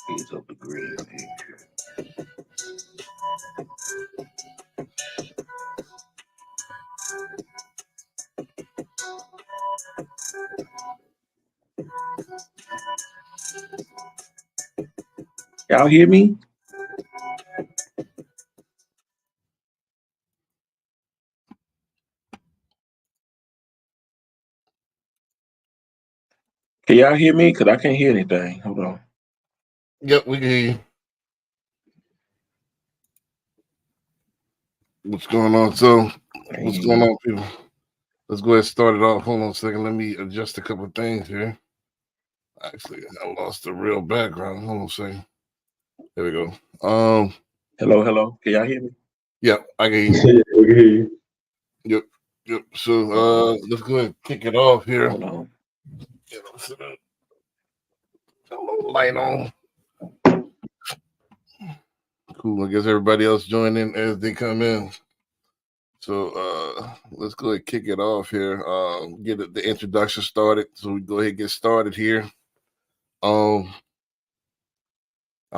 He's of the green picture. Y'all hear me? Can y'all hear me? Because I can't hear anything. Hold on. Yep, we can hear you. What's going on? So, what's going on, people? Let's go ahead and start it off. Hold on a second. Let me adjust a couple of things here. Actually, I lost the real background. Hold on a second. There we go. Hello. Can y'all hear me? Yeah, I can hear you. We can hear you. Yep. So let's go ahead and kick it off here. Hold on. Get a little light on. Cool. I guess everybody else join in as they come in. So let's go ahead and kick it off here. Get the introduction started. So we go ahead and get started here. I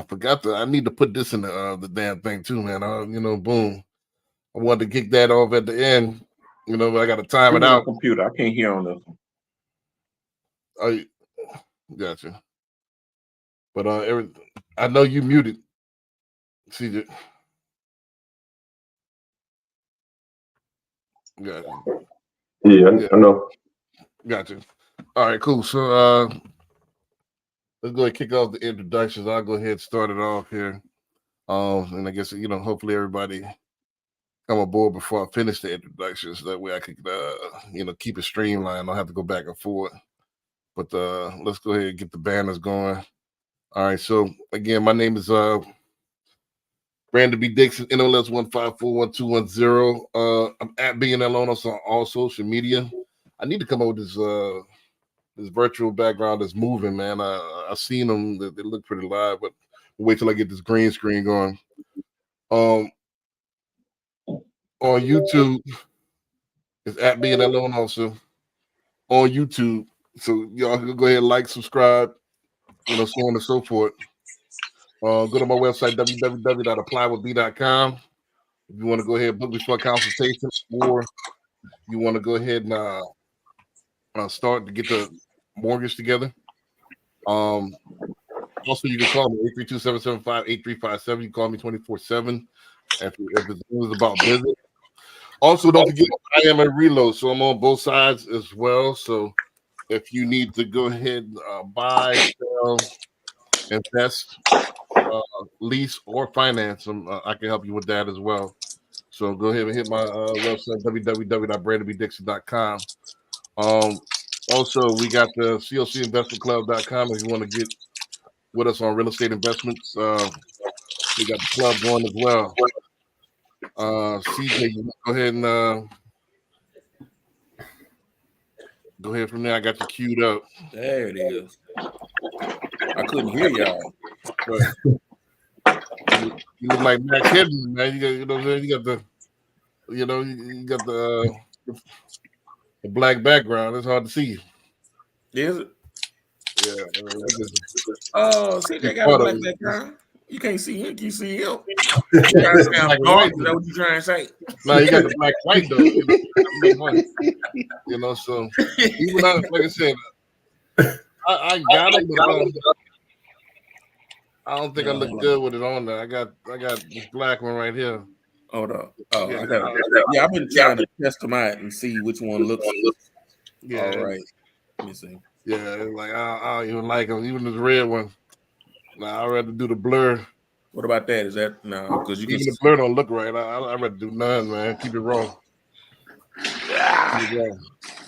forgot I need to put this in the damn thing too, man. Boom. I wanted to kick that off at the end. But I got to time it out. Computer, I can't hear on this one. I gotcha. But I know you muted, CJ. Gotcha. Yeah, I know. Gotcha. All right, cool. So let's go ahead and kick off the introductions. I'll go ahead and start it off here. And I guess hopefully everybody come aboard before I finish the introductions. That way I could keep it streamlined. I don't have to go back and forth. But let's go ahead and get the banners going. All right. So again, my name is Brandon B. Dixon, NLS 1541210. I'm at BNL Owners on all social media. I need to come up with this virtual background that's moving, man. I've seen them; they look pretty live, but we'll wait till I get this green screen going. On YouTube, it's at BNL Owners also on YouTube. So y'all can go ahead and like, subscribe, so on and so forth. Go to my website, www.applywithb.com. If you want to go ahead and book me for a consultation, or you want to go ahead and start to get the mortgage together. Also, you can call me 832-775-8357. You can call me 24/7 if it's about business. Also, don't forget I am a reload, so I'm on both sides as well. So if you need to go ahead and buy, sell, invest, lease, or finance them, I can help you with that as well. So go ahead and hit my website, www.brandonbdixon.com. Also, we got the CLCinvestmentclub.com if you want to get with us on real estate investments. We got the club going as well. CJ, go ahead and go ahead from there. I got you queued up. There it is. I couldn't hear y'all. But you look like Mac Henry, man. You got the black background. It's hard to see you. Is it? Yeah. Oh, see, they got a black background. You can't see him. You see him. You trying to sound like white. Is that what you trying to say? No, you got the black white though. So even like I said, I got it, but I don't think I look good with it on there. I got this black one right here. Hold up. Oh, yeah, I've been trying to test them out and see which one looks. Yeah. All right. Let me see. Yeah, it's like I don't even like them. Even this red one. Nah, I'd rather do the blur. What about that? Is that no? Because even the blur don't look right. I'd rather do none, man. Keep it raw.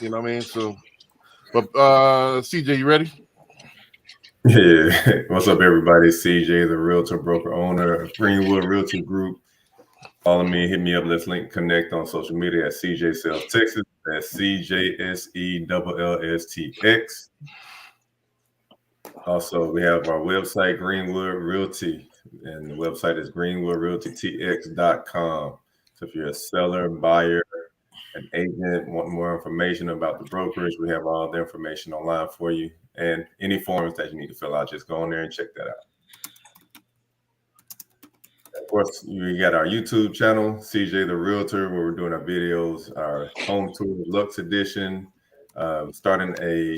You know what I mean? So, but CJ, you ready? Yeah. What's up, everybody? CJ, the realtor broker owner of Greenwood Realty Group. Follow me, hit me up. Let's link connect on social media at CJ Sales Texas. That's CJSELLSTX. Also, we have our website, Greenwood Realty, and the website is greenwoodrealtytx.com. So if you're a seller, buyer, an agent, want more information about the brokerage, we have all the information online for you. And any forms that you need to fill out, just go on there and check that out. Of course, we got our YouTube channel, CJ the Realtor, where we're doing our videos, our home tour, Lux Edition, starting a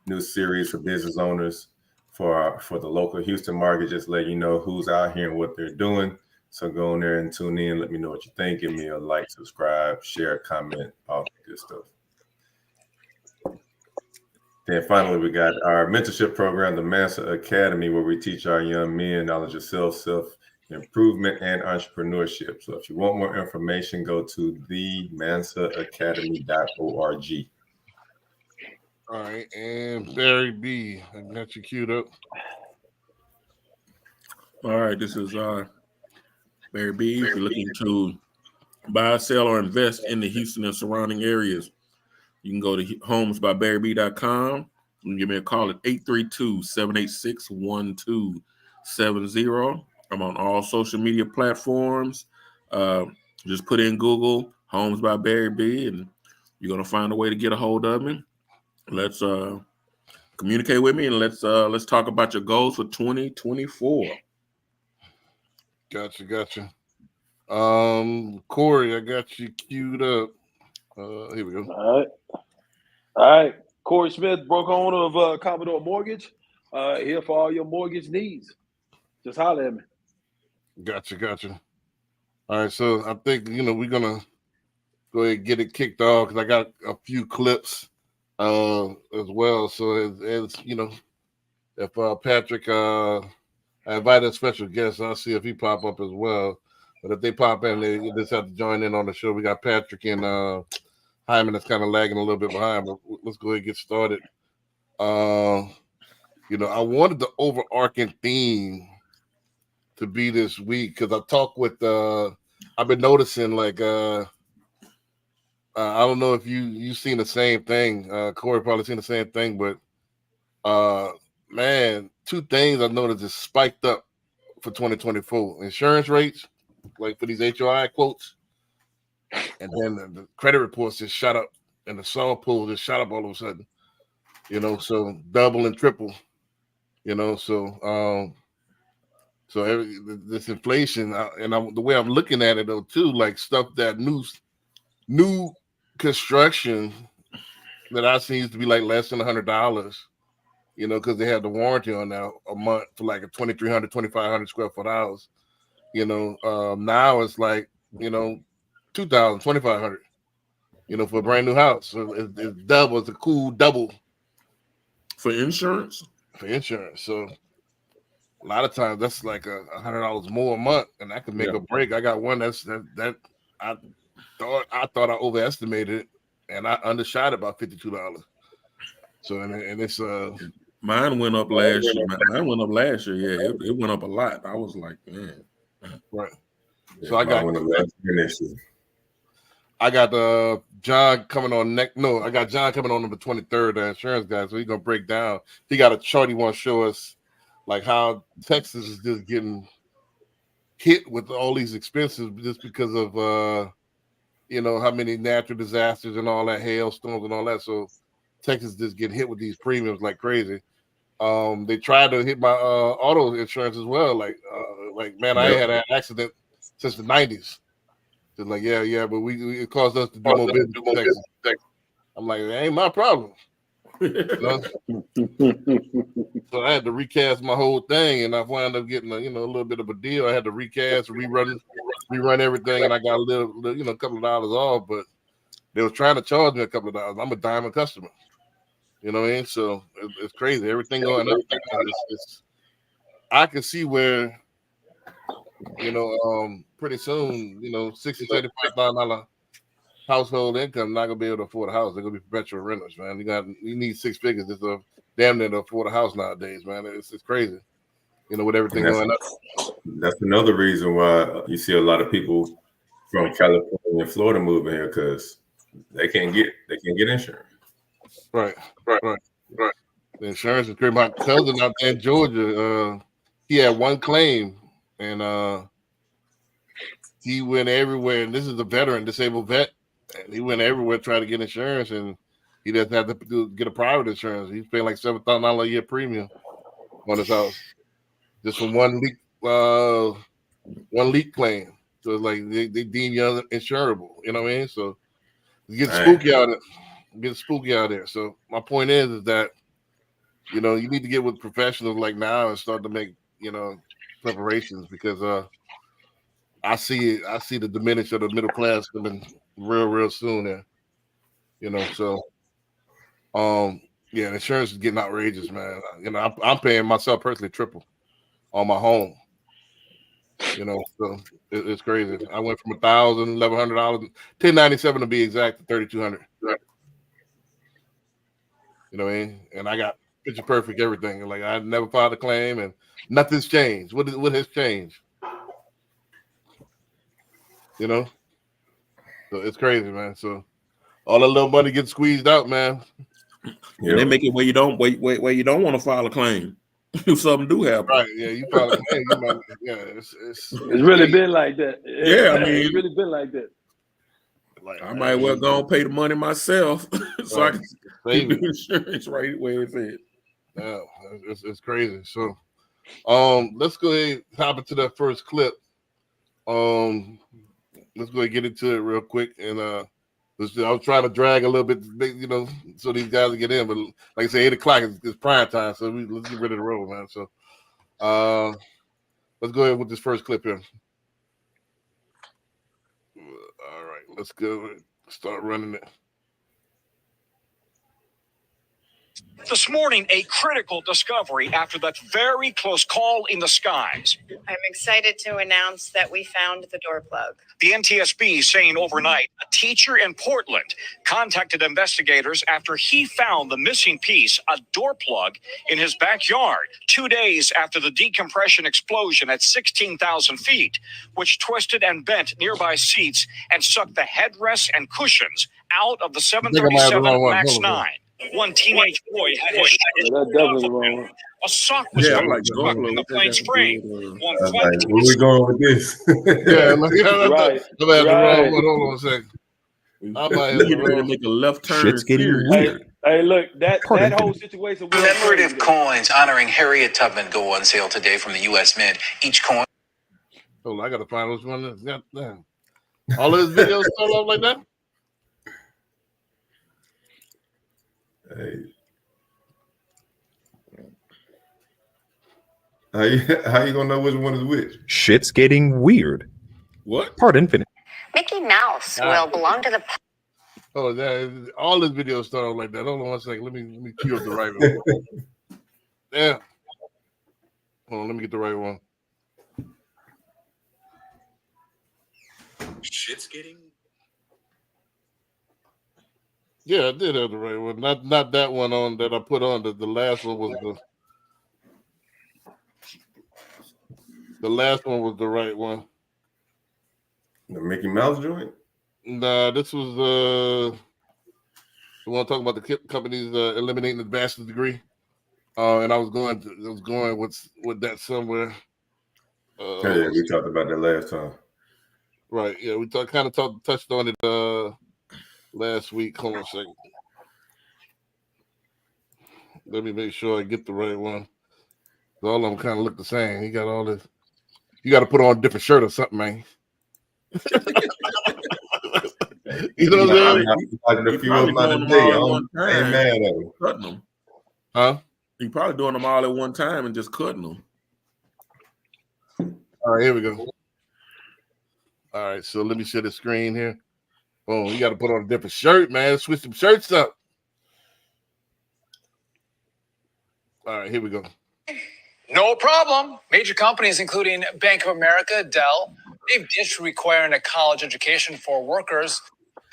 new series for business owners for the local Houston market. Just let you know who's out here and what they're doing. So go on there and tune in. Let me know what you think. Give me a like, subscribe, share, comment, all that good stuff. Then finally, we got our mentorship program, the Mansa Academy, where we teach our young men knowledge of self-improvement and entrepreneurship. So if you want more information, go to themansacademy.org. All right, and Barry B, I got you queued up. All right, this is Barry B. If you're looking to buy, sell, or invest in the Houston and surrounding areas, you can go to homesbybarryb.com and give me a call at 832-786-1270. I'm on all social media platforms. Just put in Google Homes by Barry B, and you're gonna find a way to get a hold of me. Let's communicate with me, and let's talk about your goals for 2024. Gotcha. Corey, I got you queued up. Here we go. All right. Corey Smith, broker owner of Commodore Mortgage. Here for all your mortgage needs. Just holler at me. Gotcha. All right, so I think we're gonna go ahead and get it kicked off because I got a few clips as well. So as if Patrick, I invited a special guest, I'll see if he pop up as well. But if they pop in, they just have to join in on the show. We got Patrick and Hyman that's kind of lagging a little bit behind, but let's go ahead and get started. I wanted the overarching theme to be this week because I talked with I've been noticing like I don't know if you've seen the same thing. Corey probably seen the same thing, but man, two things I noticed is spiked up for 2024. Insurance rates, like for these HOI quotes, and then the credit reports just shot up, and the saw pool just shot up all of a sudden. So double and triple. So this inflation, the way I'm looking at it though too, like stuff that new construction that I see used to be like less than $100, because they have the warranty on now a month for like a 2,300, 2,500 square foot house. Now it's like 2,000, 2,500, for a brand new house. So it's double. It's a cool double For insurance. So a lot of times that's like $100 more a month, and that could make a break. I got one that I thought I overestimated it, and I undershot it by $52. So and it's mine went up last year. Mine went up last year. Yeah, it went up a lot. I was like, man. Right. Yeah, So I got John coming on I got John coming on the 23rd, the insurance guy. So he's gonna break down. He got a chart he wants to show us, like how Texas is just getting hit with all these expenses just because of how many natural disasters and all that, hailstorms and all that. So Texas just getting hit with these premiums like crazy. They tried to hit my auto insurance as well. Like man, I had an accident since the 90s. They're like, yeah, but it caused us to do more business in Texas. I'm like, that ain't my problem. So I had to recast my whole thing, and I wound up getting a little bit of a deal. I had to recast, rerun everything, and I got a couple of dollars off. But they was trying to charge me a couple of dollars. I'm a diamond customer. You know what I mean? So it's crazy. Everything going up. I can see where, pretty soon, $60,000, $75,000 household income not gonna be able to afford a house. They're gonna be perpetual renters, man. You need six figures just to damn near to afford a house nowadays, man. It's crazy. With everything going up. That's another reason why you see a lot of people from California and Florida moving here because they can't get insurance. Right. The insurance is crazy. My cousin out there in Georgia, he had one claim, and he went everywhere. And this is a disabled vet, and he went everywhere trying to get insurance, and he doesn't have to get a private insurance. He's paying like $7,000 a year premium on his house just from one leak claim. So it's like they deem you insurable. You know what I mean? So it's getting spooky out there. So my point is that you need to get with professionals like now and start to make preparations because I see the diminish of the middle class coming real soon there. So insurance is getting outrageous, man. I'm paying myself personally triple on my home. So it's crazy. I went from $1,000, $1,100, $1,097 to be exact, to $3,200. You know what I mean? And I got picture perfect everything. Like I never filed a claim, and nothing's changed. What has changed? You know, so it's crazy, man. So all that little money gets squeezed out, man. And they make it where you don't where you don't want to file a claim if something do happen. Right? Yeah, you file a claim, you might. Yeah, it's really been like that. Yeah, I mean, it's really been like that. like I might well go and pay the money myself so I can keep the insurance right where it's at. Yeah, it's crazy. So, let's go ahead and hop into that first clip. Let's go ahead and get into it real quick. And I was trying to drag a little bit, you know, so these guys will get in. But like I say, 8 o'clock is prime time, so let's get ready to roll, man. So, let's go ahead with this first clip here. All right, let's go start running it. This morning, a critical discovery after that very close call in the skies. I'm excited to announce that we found the door plug. The NTSB saying overnight, a teacher in Portland contacted investigators after he found the missing piece, a door plug, in his backyard 2 days after the decompression explosion at 16,000 feet, which twisted and bent nearby seats and sucked the headrests and cushions out of the 737 MAX 9. One teenage boy had his a sock was stuck in the plane's frame. Where we going with this? Right. Hold on a second. I might have to make a left turn. Shit's getting weird. Hey, look, that whole situation. Commemorative coins honoring Harriet Tubman go on sale today from the U.S. Mint. Each coin. Oh, I gotta find which one. Goddamn. All of his videos start off like that. Hey. How you gonna know which one is which? Shit's getting weird. What? Part infinite. Mickey Mouse will belong to the. Oh, that all his videos start off like that. Hold on one second. Let me cue up the right one. Yeah. Hold on, let me get the right one. Shit's getting. Yeah, I did have the right one. Not that one on that I put on. The last one was the last one was the right one. The Mickey Mouse joint? Nah, this was the one talking about the companies eliminating the bachelor's degree. And I was going with that somewhere. Yeah, we talked about that last time. Right. Yeah, we touched on it last week. Hold on a second. Let me make sure I get the right one. All of them kind of look the same. He got all this. You got to put on a different shirt or something, man. You know what I'm saying? He probably doing them all at one time. Cutting them. Huh? He probably doing them all at one time and just cutting them. All right, here we go. All right, so let me share the screen here. Oh, you got to put on a different shirt, man. Switch some shirts up. All right, here we go. No problem. Major companies, including Bank of America, Dell, they've ditched requiring a college education for workers.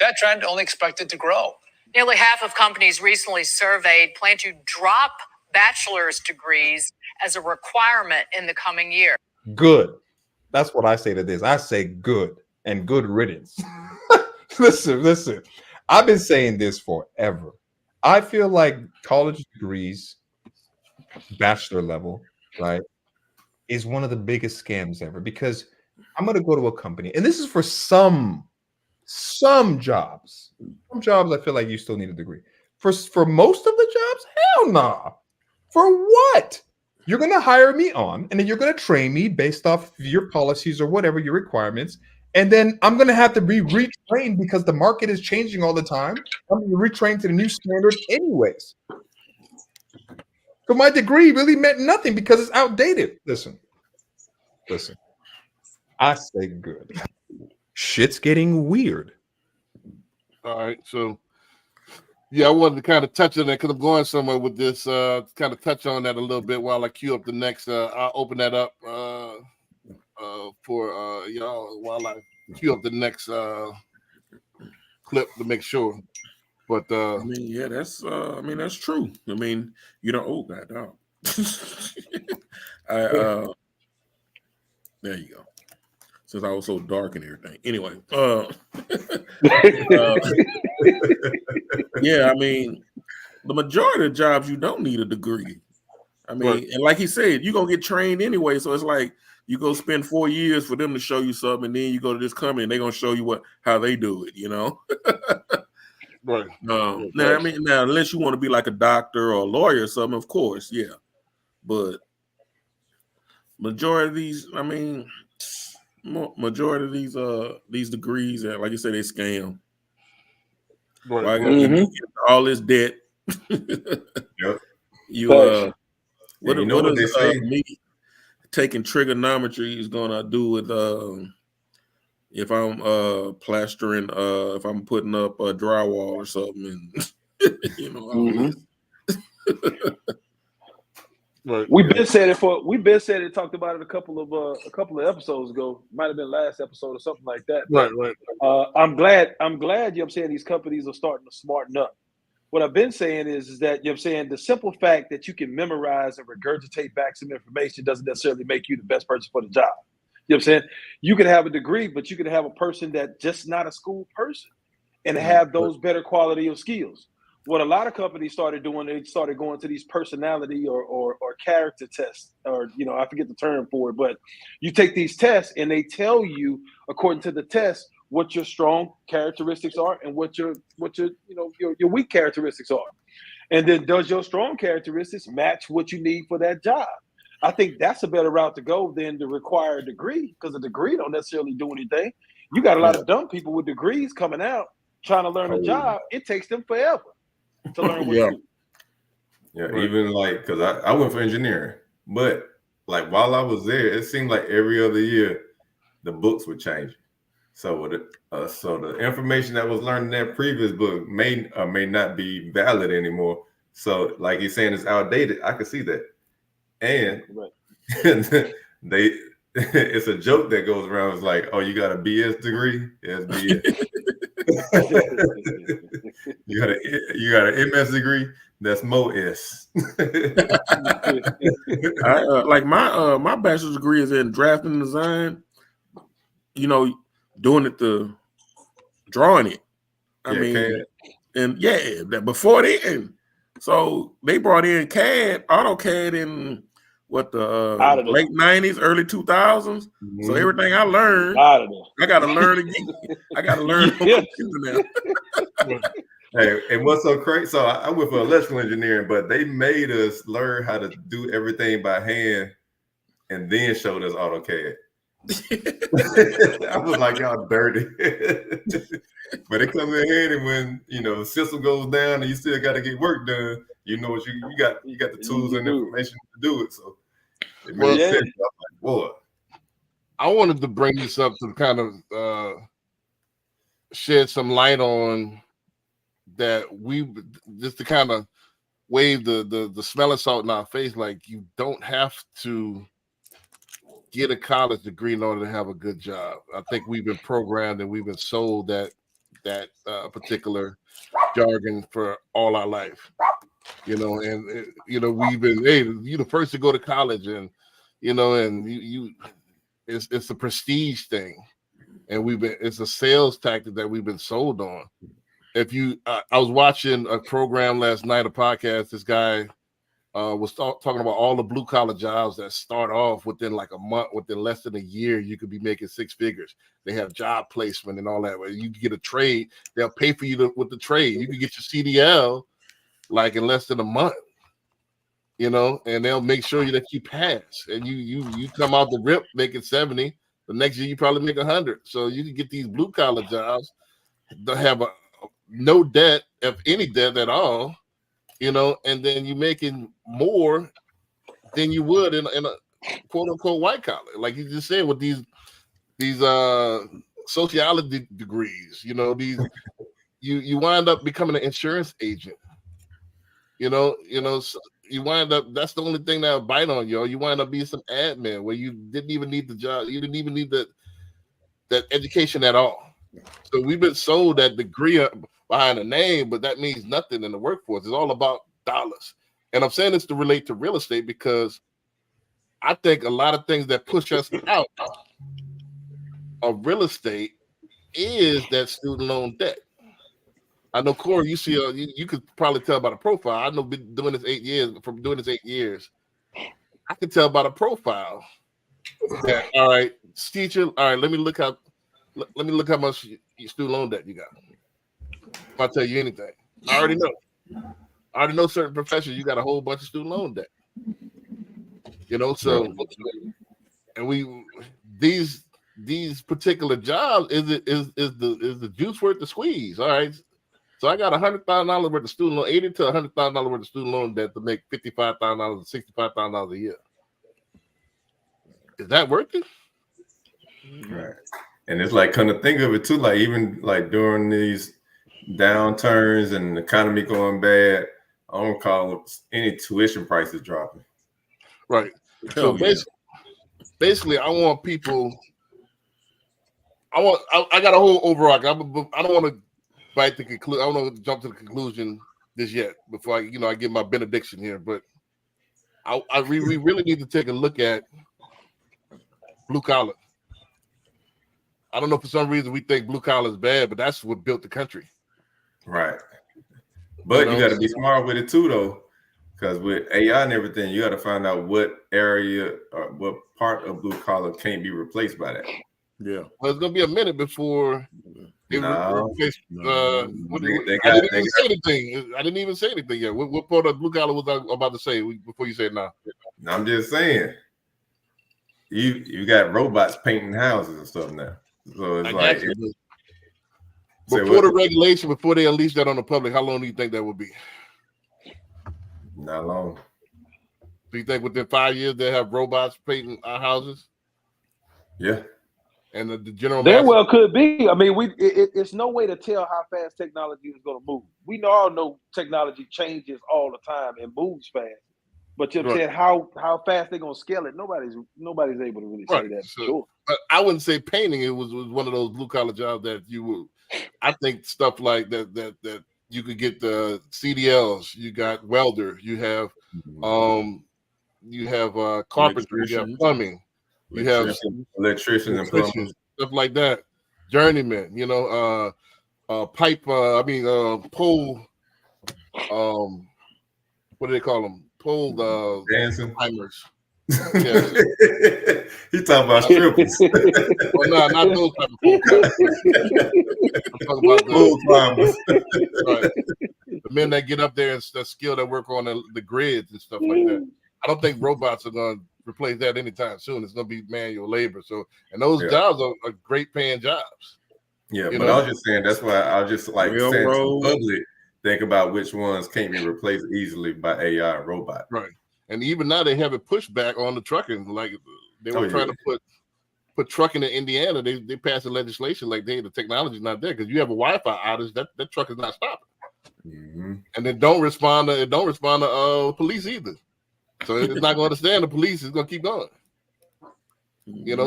That trend only expected to grow. Nearly half of companies recently surveyed plan to drop bachelor's degrees as a requirement in the coming year. Good. That's what I say to this. I say good and good riddance. Listen. I've been saying this forever. I feel like college degrees, bachelor level, right, is one of the biggest scams ever, because I'm going to go to a company, and this is for some jobs. Some jobs I feel like you still need a degree. For most of the jobs, hell nah. For what? You're going to hire me on, and then you're going to train me based off your policies or whatever your requirements. And then I'm going to have to be retrained because the market is changing all the time. I'm going to be retrained to the new standards anyways. So my degree really meant nothing because it's outdated. Listen. I say good. Shit's getting weird. All right, so yeah, I wanted to kind of touch on that because I'm going somewhere with this. Kind of touch on that a little bit while I queue up the next. I'll open that up for y'all while I queue up the next clip to make sure. But I mean, yeah, that's that's true. I mean, oh god dog. There you go. Since I was so dark and everything. Anyway, yeah, I mean, the majority of jobs you don't need a degree. I mean, Right. and like he said, you're gonna get trained anyway. So it's like you go spend 4 years for them to show you something, and then you go to this company and they're gonna show you how they do it, Right. Now, I mean, unless you want to be like a doctor or a lawyer or something, of course, yeah. But majority of these, I mean, majority of these degrees, like you said, they scam. Right. Well, you get all this debt. Yep. What what they say? Me taking trigonometry is gonna do with if I'm plastering, if I'm putting up a drywall or something, and all this. Right. We've been said it, talked about it a couple of episodes ago. Might have been last episode or something like that. Right. I'm glad, you know what I'm saying, these companies are starting to smarten up. What I've been saying is that, you know what I'm saying, the simple fact that you can memorize and regurgitate back some information doesn't necessarily make you the best person for the job. You know what I'm saying? You could have a degree, but you could have a person that just not a school person and have those better quality of skills. What a lot of companies started doing, they started going to these personality or character tests, or, I forget the term for it, but you take these tests and they tell you, according to the test, what your strong characteristics are and what your weak characteristics are. And then does your strong characteristics match what you need for that job? I think that's a better route to go than to require a degree, because a degree don't necessarily do anything. You got a lot of dumb people with degrees coming out trying to learn a job. It takes them forever to learn what to do. Yeah, right. Even like, because I went for engineering, but like while I was there, it seemed like every other year the books would change. So the information that was learned in that previous book may or may not be valid anymore. So like he's saying, it's outdated. I could see that. And it's a joke that goes around. It's like, oh, you got a BS degree? Yes, BS. you got an MS degree? That's MOS. Like my bachelor's degree is in drafting and design. Doing it to drawing it. I mean, and that before then. So they brought in AutoCAD in the late 90s, early 2000s. So everything I learned, I got to learn again. I got to learn on the computer now. Hey, and what's so crazy? So I went for electrical engineering, but they made us learn how to do everything by hand and then showed us AutoCAD. I was like, y'all dirty. But it comes in handy when the system goes down and you still got to get work done. You know what you got the tools and information to do it. So it made sense. I was like, boy. I wanted to bring this up to kind of shed some light on that, just to kind of wave the smelling salt in our face. Like, you don't have to get a college degree in order to have a good job. I think we've been programmed and we've been sold that particular jargon for all our life, and we've been, hey, you're the first to go to college, and it's a prestige thing, and it's a sales tactic that we've been sold on. If you, I was watching a program last night, a podcast. This guy was talking about all the blue collar jobs that start off within like a month, within less than a year, you could be making six figures. They have job placement and all that. Where you can get a trade, they'll pay for you with the trade. You can get your CDL like in less than a month, and they'll make sure that you pass. And you come out the rip making 70. The next year you probably make 100. So you can get these blue collar jobs that have no debt, if any debt at all. And then you're making more than you would in a quote unquote white collar, like you just said, with these sociology degrees. You wind up becoming an insurance agent. So you wind up, that's the only thing that'll bite on you. You wind up being some admin where you didn't even need the job. You didn't even need that education at all. So we've been sold that degree behind a name, but that means nothing in the workforce. It's all about dollars. And I'm saying this to relate to real estate because I think a lot of things that push us out of real estate is that student loan debt. I know, Corey, you see, you could probably tell by the profile. I know, been doing this 8 years. From doing this 8 years, I can tell by the profile that, all right, teacher, all right, let me look how much student loan debt you got. If I tell you anything, I already know. I already know certain professions, you got a whole bunch of student loan debt. You know, so and these particular jobs is the juice worth the squeeze. All right. So I got $100,000 worth of student loan, $80,000 to $100,000 worth of student loan debt to make $55,000 to $65,000 a year. Is that worth it? Right. And it's like, kind of think of it too, like even like during these downturns and the economy going bad, I don't call any tuition prices dropping. Right. So basically, I want people. I got a whole overall. I don't want to bite the conclusion. I don't want to jump to the conclusion this yet before I give my benediction here. But we really need to take a look at blue collar. I don't know, for some reason we think blue collar is bad, but that's what built the country. Right. But you got to be smart with it too, though, because with AI and everything, you got to find out what area or what part of blue collar can't be replaced by that. Yeah. Well, it's gonna be a minute before it replaced. I didn't even say anything yet. What part of blue collar was I about to say before you said now? I'm just saying, you got robots painting houses and stuff now. So it's like before the regulation, before they unleash that on the public, how long do you think that would be? Not long. Do you think within 5 years they'll have robots painting our houses? Yeah. And the general there well could be. I mean, it's no way to tell how fast technology is going to move. We all know technology changes all the time and moves fast. But you're saying how fast they're going to scale it? Nobody's able to really say that. So, sure. But I wouldn't say painting. It was one of those blue collar jobs that you would. I think stuff like that you could get the CDLs. You got welder. You have carpentry. You have plumbing. You have electricians and plumbers, stuff like that. Journeyman. Pipe. Pole. What do they call them? Pole dancing timers. Yeah. He talking about strippers. Well, no, not those type of pole I'm talking about pole climbers. Right. The men that get up there and skill that work on the grids and stuff like that. I don't think robots are going to replace that anytime soon. It's going to be manual labor. So, and those jobs are great paying jobs. Yeah, but I was just saying, that's why I was just like saying to the public, think about which ones can't be replaced easily by AI and robot. Right. And even now they have it pushed back on the trucking. Like they were trying to put trucking in Indiana. They passed the legislation like, the technology's not there because you have a Wi-Fi outage, that truck is not stopping. Mm-hmm. And it don't respond to police either. So it's not going to stand the police. It's going to keep going.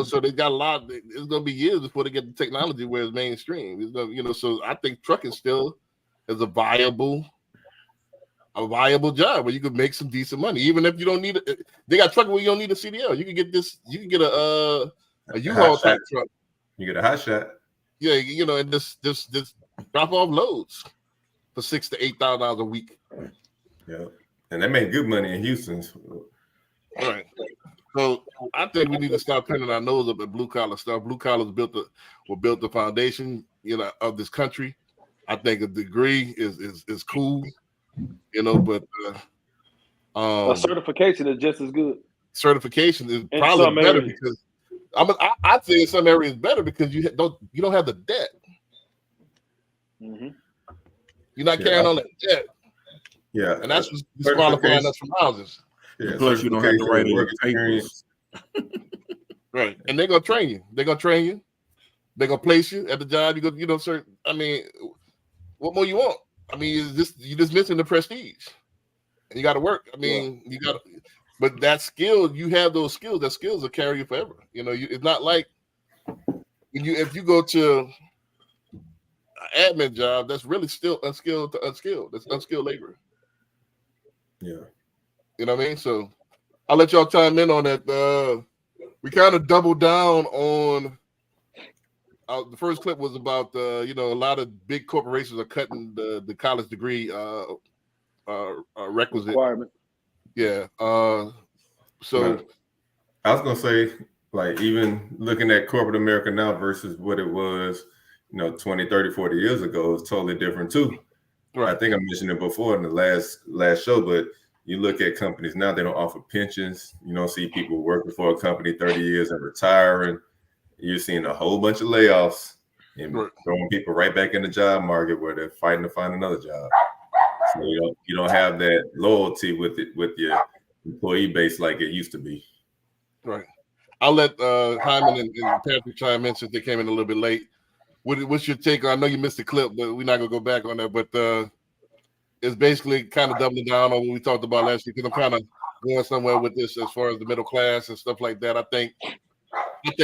So they got a lot. It's going to be years before they get the technology where it's mainstream. It's going to, so I think trucking still is a viable job where you could make some decent money, even if you don't need it. They got trucking where you don't need a CDL. You can get this. You can get a U-Haul type truck. You get a hot shot. Yeah, and just drop off loads for $6,000 to $8,000 a week. Yeah, and they make good money in Houston. Right. So I think we need to stop turning our nose up at blue collar stuff. Blue collars built the foundation, of this country. I think a degree is cool, but a certification is just as good. Certification is probably better because I'd say in some areas better because you don't have the debt. Mm-hmm. You're not carrying on that debt. Yeah, and that's what's disqualifying us from houses. Yeah, plus you don't have to write any papers. Right, and they're gonna train you. They're gonna place you at the job. You go, sir. I mean, what more you you just missing the prestige, and you got to work. I mean, you got. But that skill, you have those skills. That skills will carry you forever. It's not like if you go to admin job that's really still unskilled to unskilled. That's unskilled labor. Yeah. You know what I mean? So I'll let y'all chime in on that. We kind of doubled down on the first clip was about a lot of big corporations are cutting the college degree requisite requirement. Yeah. So I was gonna say, like, even looking at corporate America now versus what it was, 20, 30, 40 years ago, is totally different too. Right. I think I mentioned it before in the last show, but you look at companies now, they don't offer pensions. You don't see people working for a company 30 years and retiring. You're seeing a whole bunch of layoffs and throwing people right back in the job market where they're fighting to find another job. So you don't have that loyalty with your employee base like it used to be. Right. I'll let Hyman and Patrick chime in since they came in a little bit late. What's your take? I know you missed the clip, but we're not gonna go back on that. But it's basically kind of doubling down on what we talked about last week, because I'm kind of going somewhere with this as far as the middle class and stuff like that. I think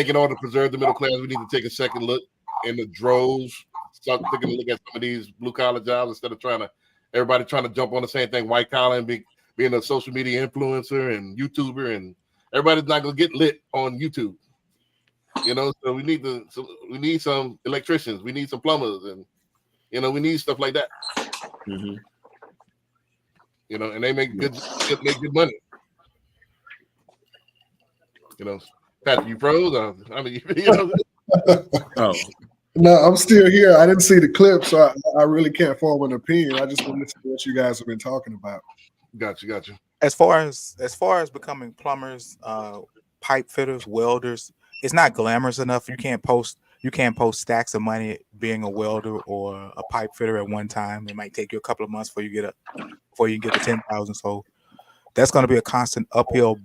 in order to preserve the middle class, we need to take a second look in the droves, start taking a look at some of these blue collar jobs instead of everybody trying to jump on the same thing, white collar, and being a social media influencer and YouTuber, and everybody's not gonna get lit on YouTube. So we need some electricians, we need some plumbers, and we need stuff like that. Mm-hmm. And they make good money. Pat, you froze? Oh. No, I'm still here. I didn't see the clip, so I really can't form an opinion. I just want to listen to what you guys have been talking about. Gotcha. As far as becoming plumbers, pipe fitters, welders, it's not glamorous enough. You can't post stacks of money being a welder or a pipe fitter at one time. It might take you a couple of months before you get the 10,000. So that's going to be a constant uphill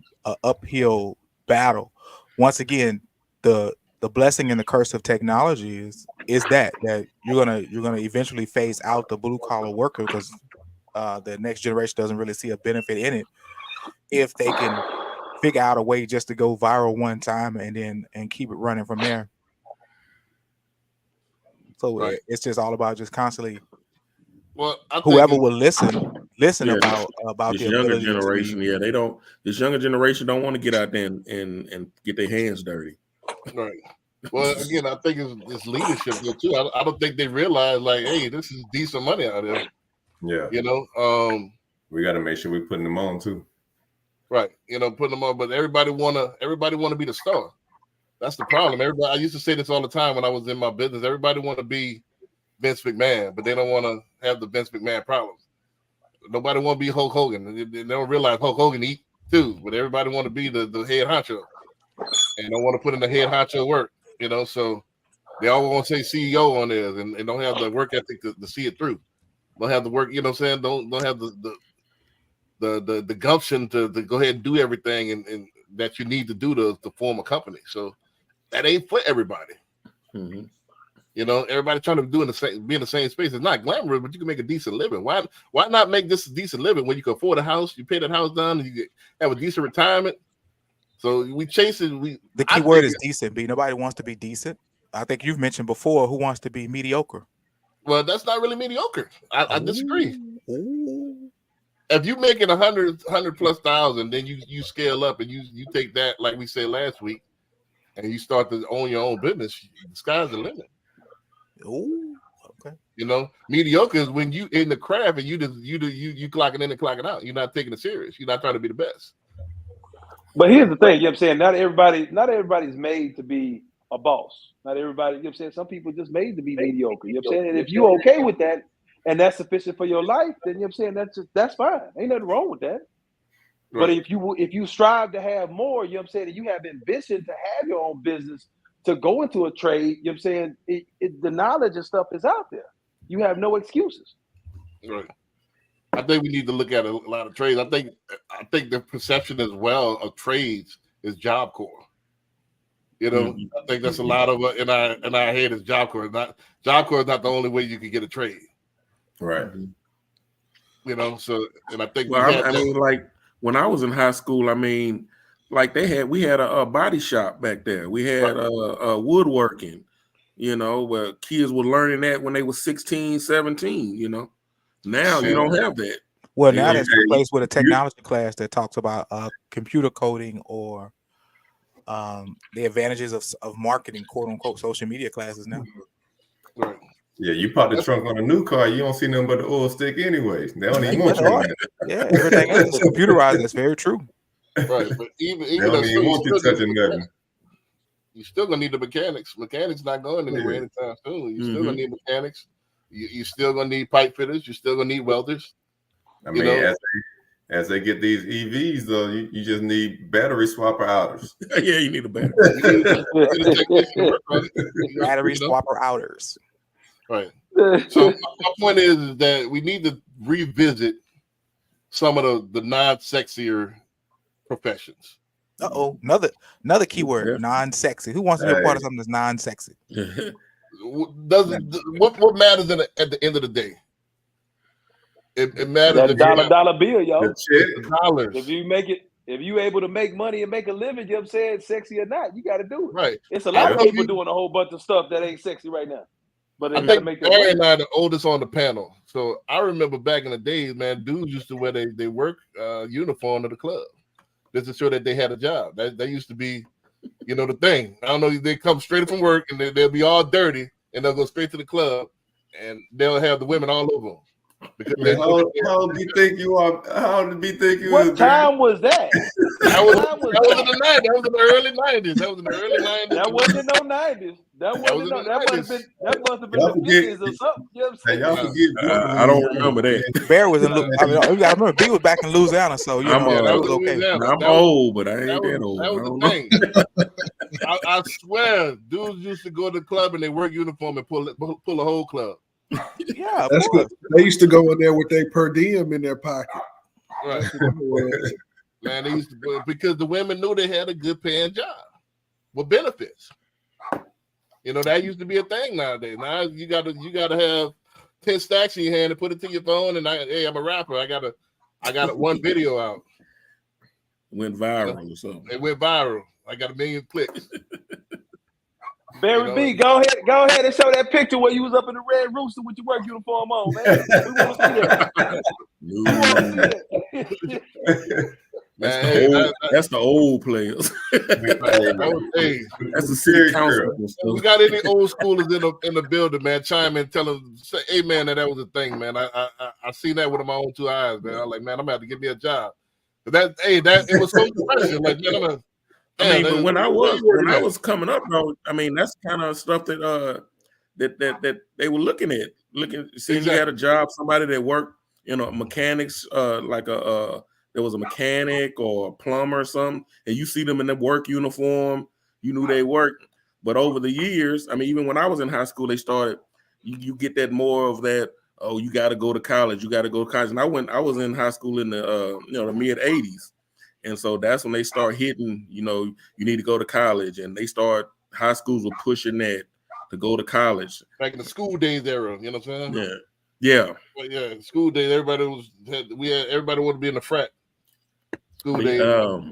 battle. Once again, the blessing and the curse of technology is that you're gonna eventually phase out the blue collar worker, because the next generation doesn't really see a benefit in it if they can figure out a way just to go viral one time and keep it running from there. So it's just all about just constantly. Well, whoever will listen about this the younger generation. Yeah, they don't. This younger generation don't want to get out there and get their hands dirty. Right. Well, again, I think it's leadership there too. I don't think they realize, like, hey, this is decent money out there. Yeah. We got to make sure we're putting them on too. Right. Putting them on, but everybody wanna be the star. That's the problem. I used to say this all the time when I was in my business. Everybody want to be Vince McMahon, but they don't want to have the Vince McMahon problems. Nobody want to be Hulk Hogan. They don't realize Hulk Hogan eat too, but everybody want to be the head honcho, and don't want to put in the head honcho work. So they all want to say CEO on there, and don't have the work ethic to see it through. Don't have the work. Don't have the gumption to go ahead and do everything and that you need to do to form a company. So that ain't for everybody. Mm-hmm. Everybody trying to be in the same space. It's not glamorous, but you can make a decent living. Why not make this a decent living when you can afford a house, you pay that house down, and you have a decent retirement? So we chasing. The key word is decent. Nobody wants to be decent. I think you've mentioned before, who wants to be mediocre? Well, that's not really mediocre. I disagree. Ooh. If you making 100 plus thousand, then you scale up and you take that, like we said last week, and you start to own your own business. The sky's the limit. Oh, okay. Mediocre is when you in the craft and you clocking in and clocking out. You're not taking it serious. You're not trying to be the best. But here's the thing, what I'm saying? Not everybody's made to be a boss. Not everybody, what I'm saying? Some people just made to be mediocre. What I'm saying? And if you're okay with that and that's sufficient for your life, then what I'm saying, that's fine. Ain't nothing wrong with that. Right. But if you strive to have more, what I'm saying, you have ambition to have your own business, to go into a trade, what I'm saying, the knowledge and stuff is out there. You have no excuses. Right. I think we need to look at a lot of trades. I think the perception as well of trades is Job Corps. I think that's a lot of in our head is Job Corps. Job Corps is not the only way you can get a trade. Right. So, and I think I mean, like when I was in high school, I mean, like we had a body shop back there. We had woodworking. you know, where kids were learning that when they were 16, 17, you know. Now you don't have that. Well, now that's replaced with a technology class that talks about computer coding or the advantages of marketing, quote unquote, social media classes now. Right. Yeah, you pop the trunk on a new car, you don't see nothing but the oil stick anyways. They don't even want you in it. Yeah, everything else is computerized. That's very true. Right, but even They don't even want you touching nothing. You still gonna need the mechanics. Mechanics not going anywhere anytime soon. You still gonna need mechanics. You still gonna need pipe fitters. You still gonna need welders. I mean, as they get these EVs, though, you just need battery swapper outers. Yeah, you need a battery. Battery swapper outers. Right. So my point is that we need to revisit some of the non-sexier professions. Another keyword, non-sexy. Who wants to be a part of something that's non-sexy? What matters at the end of the day? It matters. That dollar bill, yo. Dollars. If you able to make money and make a living, you know what I'm saying, sexy or not, you got to do it. Right. It's a lot of people doing a whole bunch of stuff that ain't sexy right now. But I think Barry and I are the oldest on the panel. So I remember back in the days, man, dudes used to wear they work uniform to the club just to show that they had a job. That used to be, the thing. I don't know, they come straight from work and they'll be all dirty and they'll go straight to the club and they'll have the women all over them. Because how old do you think you are? How old do you think you What time was that? That was in the 90s. That was in the early 90s. That wasn't no 90s. That must have been the 50s or something. You know what I'm saying? Y'all forget. I don't remember that. Bear was in. I remember B was back in Louisiana, so I'm was okay. I'm old, but I ain't that old. That was the thing. I swear, dudes used to go to the club in their work uniform and pull a whole club. Yeah, that's good. They used to go in there with their per diem in their pocket. Right. Man, they used to, because the women knew they had a good paying job with benefits. That used to be a thing nowadays. Now you gotta have 10 stacks in your hand and put it to your phone. And I'm a rapper. I got one video out. Went viral or something. It went viral. I got 1 million clicks. Barry B, go ahead and show that picture where you was up in the Red Rooster with your work uniform on, man. We want to see that. That's the old players. That's the city council. We got any old schoolers in the building, man? Chime in, tell them, say, hey, man, that was a thing, man. I seen that with my own 2 eyes, man. I'm like, man, I'm gonna have to get me a job. But it was so refreshing. Like, man, but when I was coming up, though, I mean, that's kind of stuff that that they were looking at. Seeing you had a job, somebody that worked, mechanics, there was a mechanic or a plumber or something, and you see them in their work uniform, you knew they worked. But over the years, I mean, even when I was in high school, they started, you get that more of that, oh, you got to go to college, And I was in high school in the the mid 80s. And so that's when they start hitting, you need to go to college, and high schools were pushing that to go to college. Back in the school days era, you know what I'm saying? Yeah. But yeah, school days, everybody wanted to be in the frat. School days, So,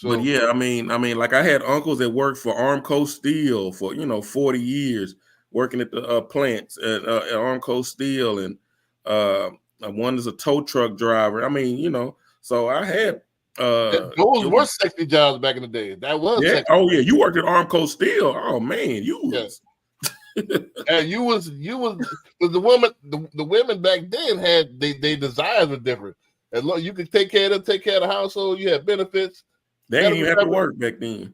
but yeah, I mean, like I had uncles that worked for Armco Steel for 40 years, working at the plants at Armco Steel, and one is a tow truck driver. I mean, so I had those were sexy jobs back in the day. That was sexy. Oh yeah, you worked at Armco Steel. Oh man, you was. And you was the women back then had they desires were different. As long you could take care of the household, you had benefits. They didn't even have to work back then.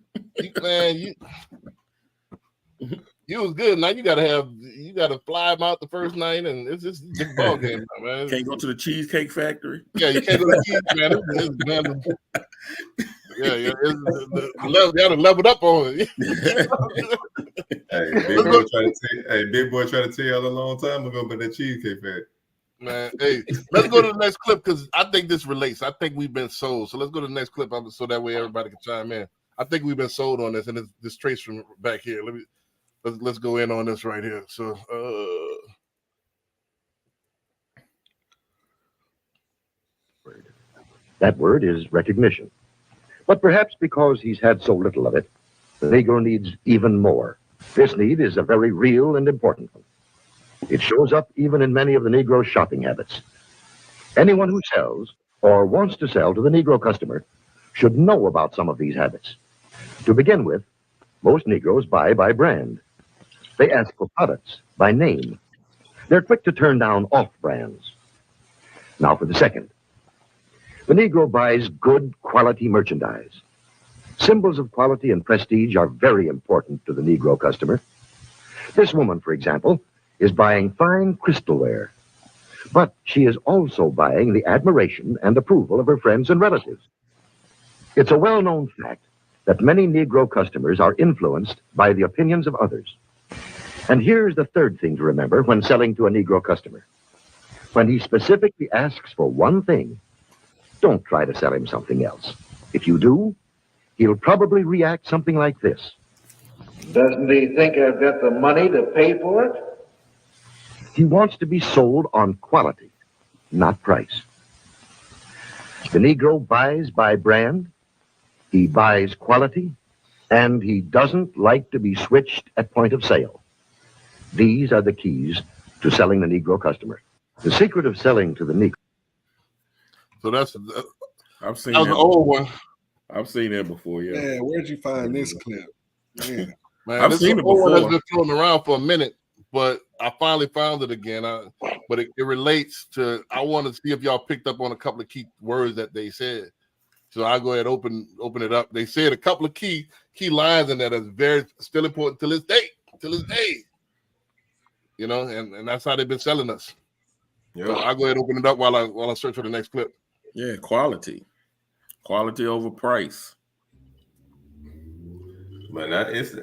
Man, you was good. Now you gotta fly them out the first night, and it's just a ball game, man. Can't go to the Cheesecake Factory. Yeah, you can't go to the Cheesecake, man. You gotta level up on it. Big boy tried to tell you a long time ago about that Cheesecake Factory. Man, hey, let's go to the next clip because I think this relates. I think we've been sold. So let's go to the next clip so that way everybody can chime in. I think we've been sold on this, and it's this trace from back here. Let's go in on this right here. So that word is recognition. But perhaps because he's had so little of it, the Negro needs even more. This need is a very real and important one. It shows up even in many of the Negro's shopping habits. Anyone who sells or wants to sell to the Negro customer should know about some of these habits. To begin with, most Negroes buy by brand. They ask for products by name. They're quick to turn down off-brands. Now for the second. The Negro buys good quality merchandise. Symbols of quality and prestige are very important to the Negro customer. This woman, for example, is buying fine crystalware, but she is also buying the admiration and approval of her friends and relatives. It's a well-known fact that many Negro customers are influenced by the opinions of others. And here's the third thing to remember when selling to a Negro customer. When he specifically asks for one thing, don't try to sell him something else. If you do, he'll probably react something like this. Doesn't he think I've got the money to pay for it? He wants to be sold on quality, not price. The Negro buys by brand, he buys quality, and he doesn't like to be switched at point of sale. These are the keys to selling the Negro customer. The secret of selling to the Negro. So that's I've seen that was that an old one. I've seen that before. Yeah, Yeah, where'd you find this clip? Man. Man, I've this seen is it an old one that's before. been thrown around for a minute, but I finally found it again. But it relates to. I want to see if y'all picked up on a couple of key words that they said. So I'll go ahead and open it up. They said a couple of key lines in that is very still important to this day. You know, and that's how they've been selling us. Yeah. So I'll go ahead and open it up while I search for the next clip. Yeah, quality over price. But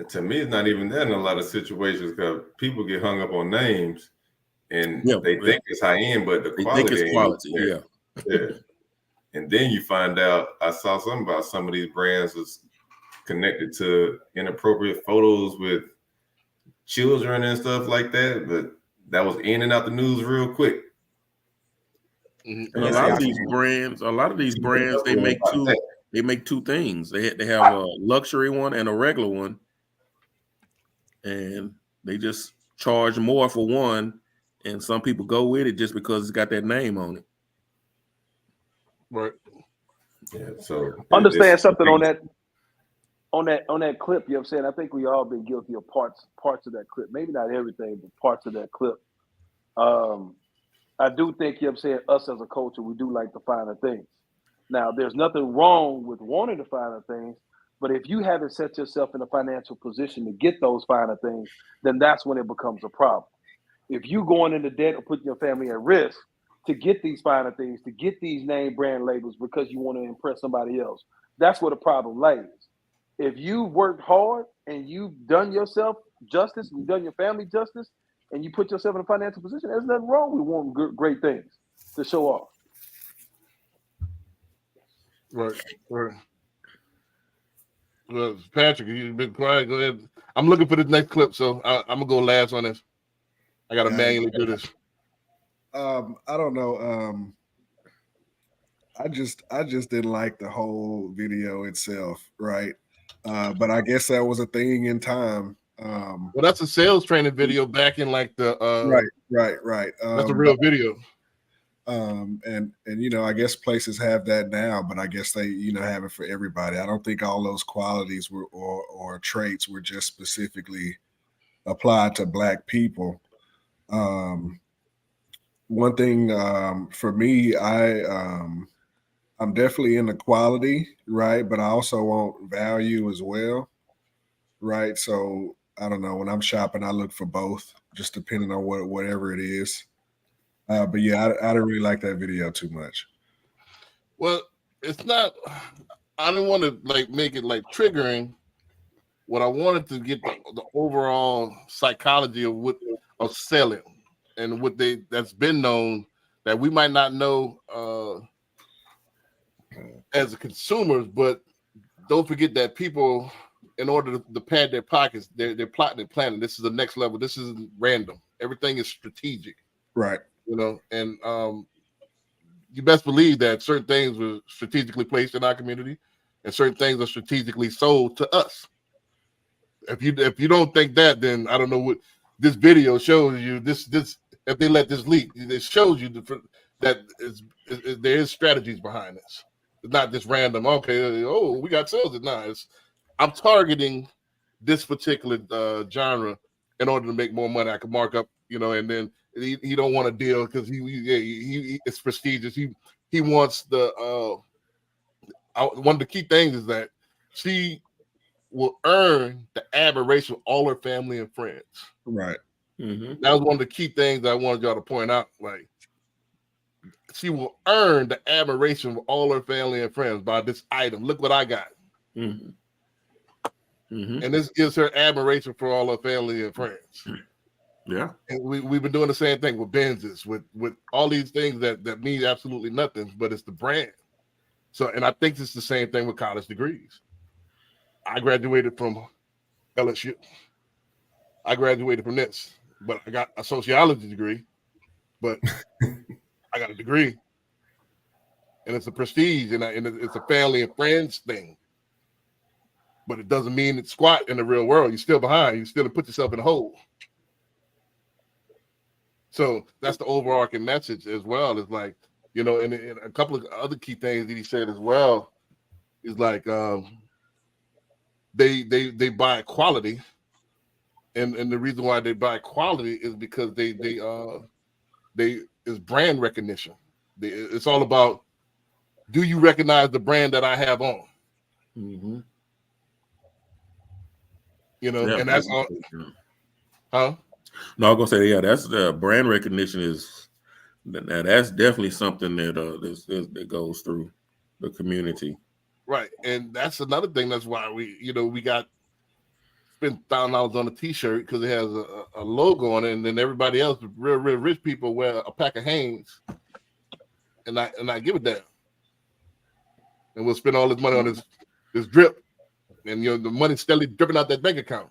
to me, it's not even that in a lot of situations because people get hung up on names and they think it's high end, but the quality think it's quality. Yeah. And then you find out, I saw something about some of these brands was connected to inappropriate photos with children and stuff like that, but that was in and out the news real quick. And a lot of these brands, they make two things. They have a luxury one and a regular one, and they just charge more for one. And some people go with it just because it's got that name on it. Right. Yeah. So understand something on that clip. You know what I'm saying? I think we all been guilty of parts of that clip. Maybe not everything, but parts of that clip. I do think, you know what I'm saying, us as a culture, we do like the finer things. Now, there's nothing wrong with wanting the finer things, but if you haven't set yourself in a financial position to get those finer things, then that's when it becomes a problem. If you going into debt or putting your family at risk to get these finer things, to get these name brand labels because you want to impress somebody else, that's where the problem lays. If you've worked hard and you've done yourself justice, you've done your family justice, and you put yourself in a financial position, there's nothing wrong with wanting great things to show off. Right. Well, Patrick, you've been quiet. Go ahead. I'm looking for the next clip, so I'm gonna go last on this. I gotta manually do this. I don't know. I just didn't like the whole video itself, right? But I guess that was a thing in time. Well, that's a sales training video back in like the right. That's a real video. And you know, I guess places have that now, but I guess they, you know, have it for everybody. I don't think all those qualities were or traits were just specifically applied to Black people. One thing for me, I'm definitely into quality, right? But I also want value as well, right? So I don't know, when I'm shopping, I look for both, just depending on whatever it is. But yeah, I didn't really like that video too much. Well, it's not. I didn't want to like make it like triggering. What I wanted to get the overall psychology of selling and that's been known that we might not know as consumers, but don't forget that people, in order to pad their pockets, they're plotting and planning. This is the next level. This isn't random. Everything is strategic. Right. You know, and you best believe that certain things were strategically placed in our community and certain things are strategically sold to us. if you don't think that, then I don't know what this video shows you. This if they let this leak, it shows you that there is strategies behind this. It's not just random. Okay, we got sales. I'm targeting this particular genre in order to make more money. I can mark up, and then he don't want a deal because he it's prestigious. He wants the one of the key things is that she will earn the admiration of all her family and friends. Right. Mm-hmm. That was one of the key things I wanted y'all to point out. Like, she will earn the admiration of all her family and friends by this item. Look what I got. Mm-hmm. Mm-hmm. And this gives her admiration for all her family and friends. Yeah. And we've been doing the same thing with Benzes, with all these things that mean absolutely nothing, but it's the brand. So, and I think it's the same thing with college degrees. I graduated from LSU. I graduated from this, but I got a sociology degree, but I got a degree. And it's a prestige, and it's a family and friends thing. But it doesn't mean it's squat in the real world. You're still behind. You still put yourself in a hole. So that's the overarching message as well. Is like, and a couple of other key things that he said as well is like they buy quality, and the reason why they buy quality is because they is brand recognition. It's all about, do you recognize the brand that I have on? Mm-hmm. And that's all. Huh? No, I'm gonna say, that's the brand recognition that's definitely something that goes through the community. Right, and that's another thing. That's why we got spent $1,000 on a T-shirt because it has a logo on it, and then everybody else, real rich people, wear a pack of Hanes, and I give it that, and we'll spend all this money on this drip, and the money's steadily dripping out that bank account,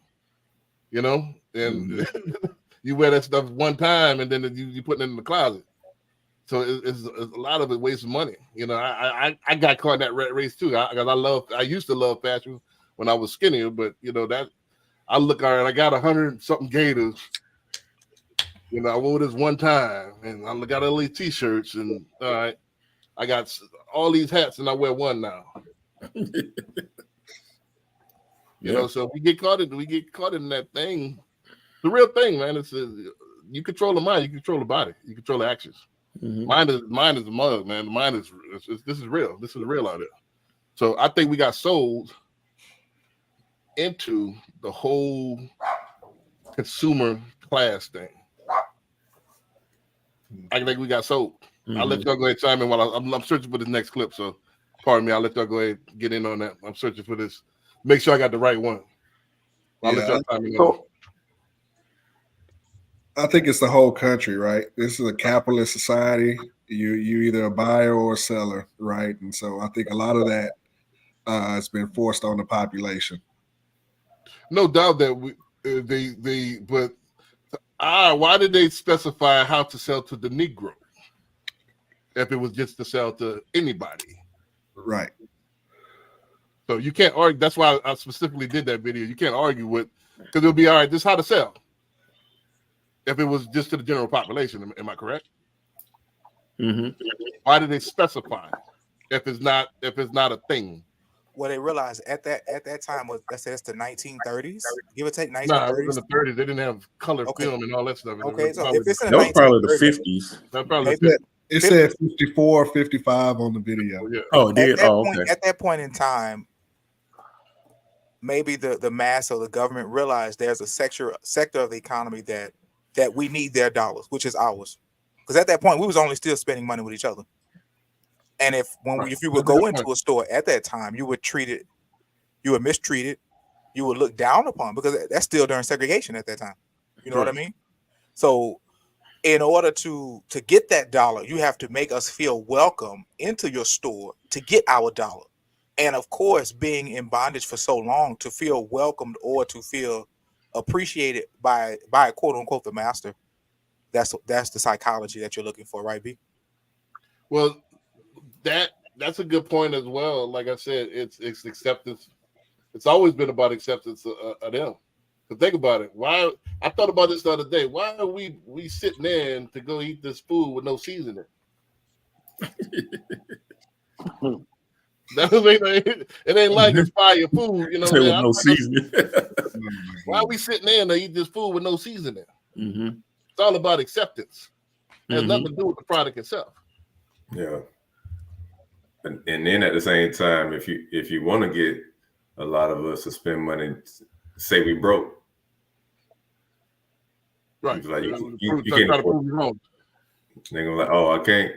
and you wear that stuff one time, and then you put it in the closet. So it's a lot of it wastes money. I got caught in that rat race too. I used to love fashion when I was skinnier, but that I look all right. I got 100-something Gators. I wore this one time, and I got all these T-shirts, and all right, I got all these hats, and I wear one now. So we get caught in that thing. The real thing, man, is you control the mind, you control the body, you control the actions. Mm-hmm. Mind is the mug, man. The mind is this is real. This is real out there. So I think we got sold into the whole consumer class thing. I think we got sold. Mm-hmm. I'll let y'all go ahead and chime in while I'm searching for this next clip. So pardon me, I'll let y'all go ahead and get in on that. I'm searching for this. Make sure I got the right one. I'll let y'all chime in. I think it's the whole country, right? This is a capitalist society. You either a buyer or a seller, right? And so I think a lot of that has been forced on the population. No doubt that why did they specify how to sell to the Negro if it was just to sell to anybody? Right. So you can't argue. That's why I specifically did that video. You can't argue with, because it'll be all right. This is how to sell. If it was just to the general population, am I correct? Mm-hmm. Why did they specify if it's not a thing? Well, they realized at that time was, let's say it's the 1930s, give or take 1930s. Nah, it was in the 30s. They didn't have color film and all that stuff. Okay, so if it's in the that was probably the 50s. That probably it said 54, 55 on the video. Yeah. Oh, it did. Okay. At that point in time, maybe the mass or the government realized there's a sector of the economy that we need their dollars, which is ours. Because at that point, we was only still spending money with each other. And if you would go into a store at that time, you were mistreated, you would look down upon, because that's still during segregation at that time. You know what I mean? So in order to get that dollar, you have to make us feel welcome into your store to get our dollar. And of course, being in bondage for so long, to feel welcomed or to feel appreciated by quote unquote the master, that's the psychology that you're looking for, right, B? Well, that's a good point as well. Like I said, it's acceptance. It's always been about acceptance of them. But think about it. Why? I thought about this the other day. Why are we sitting in to go eat this food with no seasoning? It ain't like it's fire food, you know. With no seasoning. Why are we sitting there to eat this food with no seasoning? Mm-hmm. It's all about acceptance. It has Mhm. nothing to do with the product itself. Yeah. And then at the same time, if you want to get a lot of us to spend money, say we broke. Right. Like you Try can't to afford. prove you wrong. They're gonna like, oh, I can't,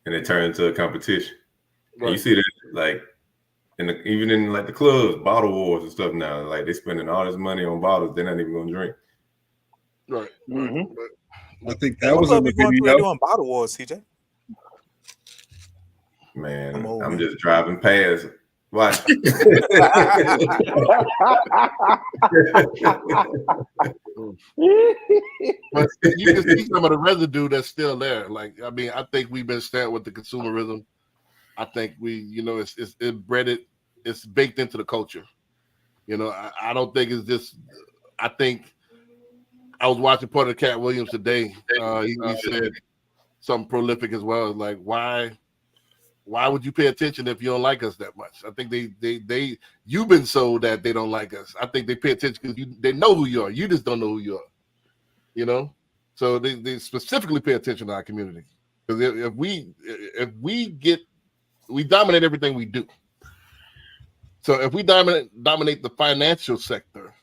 and it turns into a competition. And you see that like even in like the clubs, bottle wars and stuff now. Like they spending all this money on bottles, they're not even gonna drink. Right. Mm-hmm. I think that What was club in the you going to? They video. doing bottle wars, CJ. Man, I'm old, I'm man. just driving past. Watch. But you can see some of the residue that's still there. Like, I mean, I think we've been stamped with the consumerism. I think it's embedded, it's baked into the culture. You know, I don't think it's just. I think I was watching part of Cat Williams today. He said something prolific as well. Like, why would you pay attention if you don't like us that much? I think you've been sold that they don't like us. I think they pay attention because they know who you are. You just don't know who you are. You know, so they specifically pay attention to our community because if we dominate everything we do. So if we dominate the financial sector,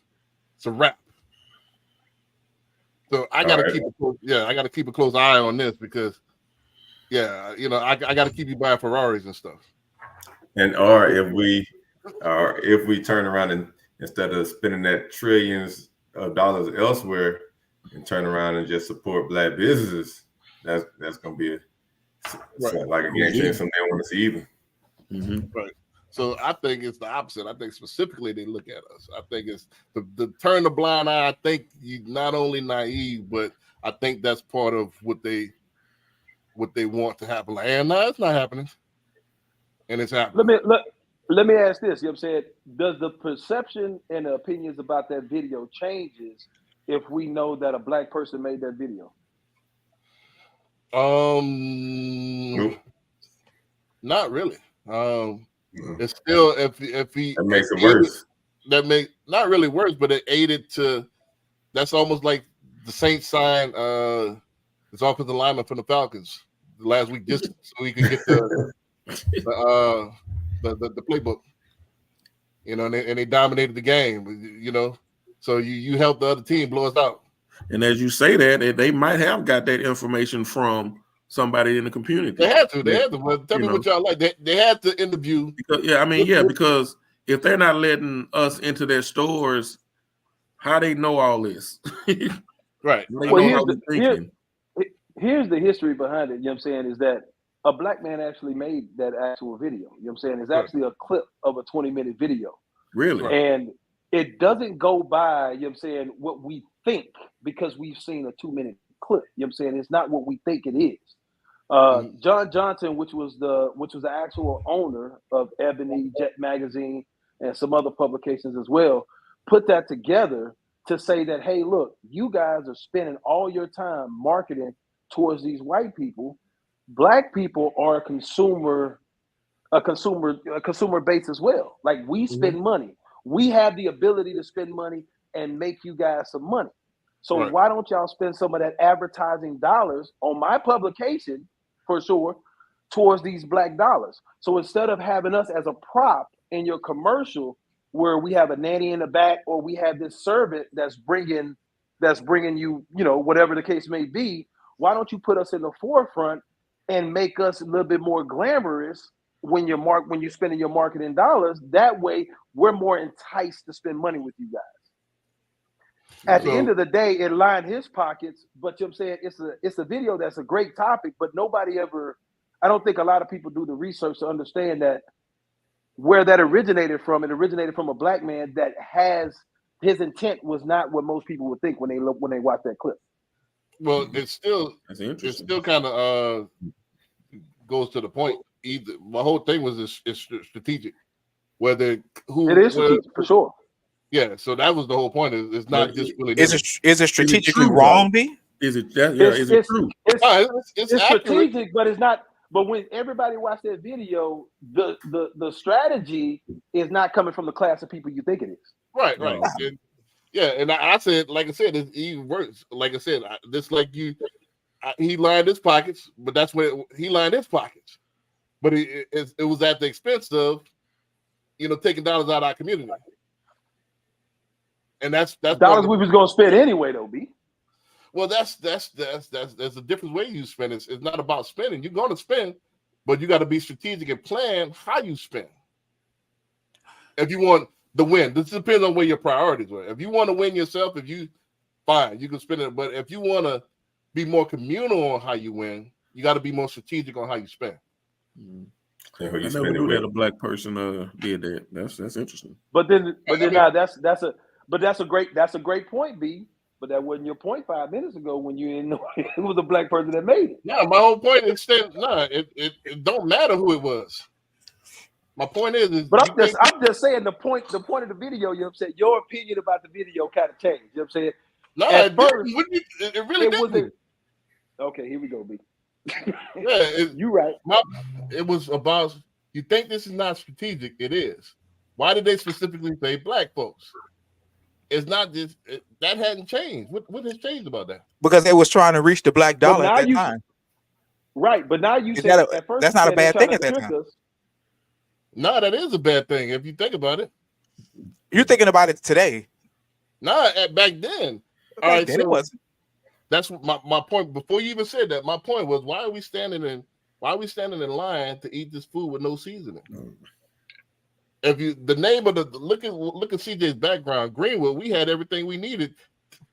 it's a wrap. So I got to keep a close eye on this because, I got to keep you buying Ferraris and stuff. And or if we turn around and instead of spending that trillions of dollars elsewhere and turn around and just support Black businesses, that's gonna be like a game changer. Something they want to see either. Mm-hmm. Right. So I think it's the opposite. I think specifically they look at us. I think it's the turn the blind eye. I think you're not only naive, but I think that's part of what they want to happen. Like, and no, it's not happening. And it's happening. Let me ask this. You know what I'm saying? Does the perception and the opinions about that video changes if we know that a Black person made that video? Nope. Not really. It's still if he that makes it worse. That make not really worse, but it aided to. That's almost like the Saints signed his offensive lineman from the Falcons last week just so he could get the playbook. You know, and they dominated the game. You know, so you helped the other team blow us out. And as you say that, they might have got that information from somebody in the community. They had to. Well, tell me what y'all like. They had to interview. Because if they're not letting us into their stores, how they know all this? Right. Here's the history behind it. You know what I'm saying? Is that a Black man actually made that actual video. You know what I'm saying? It's actually a clip of a 20-minute video. Really? And it doesn't go by, you know what I'm saying, what we think because we've seen a 2-minute clip. You know what I'm saying? It's not what we think it is. John Johnson, which was the actual owner of Ebony, Jet Magazine, and some other publications as well, put that together to say that, hey, look, you guys are spending all your time marketing towards these white people. Black people are a consumer base as well. Like, we spend money. We have the ability to spend money and make you guys some money. So why don't y'all spend some of that advertising dollars on my publication, for sure, towards these Black dollars? So instead of having us as a prop in your commercial where we have a nanny in the back or we have this servant that's bringing you, whatever the case may be, why don't you put us in the forefront and make us a little bit more glamorous when you're spending your marketing dollars? That way we're more enticed to spend money with you guys. At the end of the day, it lined his pockets, but you know what I'm saying, it's a video that's a great topic, but I don't think a lot of people do the research to understand that where that originated from. It originated from a Black man that his intent was not what most people would think when they watch that clip. Well, it's still kind of goes to the point. My whole thing was it's strategic. It is strategic for sure. Yeah, so that was the whole point. It's not But just really. Is it strategically true, wrong, B? Is it that? Yeah, is it true? It's It's accurate. strategic, but it's not. But when everybody watched that video, the strategy is not coming from the class of people you think it is. Right. No. And, yeah, and I said, like I said, it's even worse. Like I said, just like you, he lined his pockets, but that's when he lined his pockets. But it was at the expense of, taking dollars out of our community. And that's dollars we was gonna spend anyway, though, B. Well, that's a different way you spend it. It's not about spending. You're going to spend, but you got to be strategic and plan how you spend. If you want the win, this depends on where your priorities are. If you want to win yourself, fine, you can spend it. But if you want to be more communal on how you win, you got to be more strategic on how you spend. I never knew that a black person did that. That's interesting. But then now that's a great point, B. But that wasn't your point 5 minutes ago when you didn't know it was a black person that made it. No, my whole point is it don't matter who it was. My point is but I'm just saying the point of the video, you know what I'm saying? Your opinion about the video kind of changed. You know what I'm saying? No, it really didn't. Okay, here we go, B. Yeah, you right. It was about, you think this is not strategic? It is. Why did they specifically say black folks? It's not just that hadn't changed. What has changed about that? Because they was trying to reach the black dollar at that time. Right, but now you said at first that's not a bad thing at that time. No, that is a bad thing if you think about it. You're thinking about it today. No, back then. All right, then it wasn't. That's my point. Before you even said that, my point was why are we standing in line to eat this food with no seasoning? If the name of look at CJ's background, Greenwood, we had everything we needed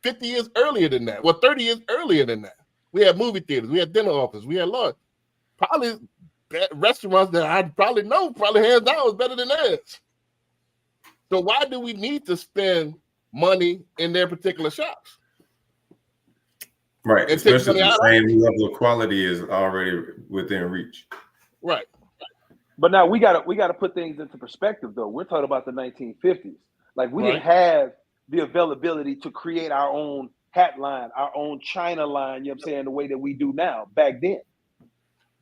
50 years earlier than that. Well, 30 years earlier than that. We had movie theaters, we had dinner offices, we had probably restaurants that I probably hands down was better than theirs. So why do we need to spend money in their particular shops? Right, especially the same level of quality is already within reach. Right. But now we gotta put things into perspective, though. We're talking about the 1950s. Like we didn't have the availability to create our own hat line, our own China line. You know what I'm saying? The way that we do now. Back then.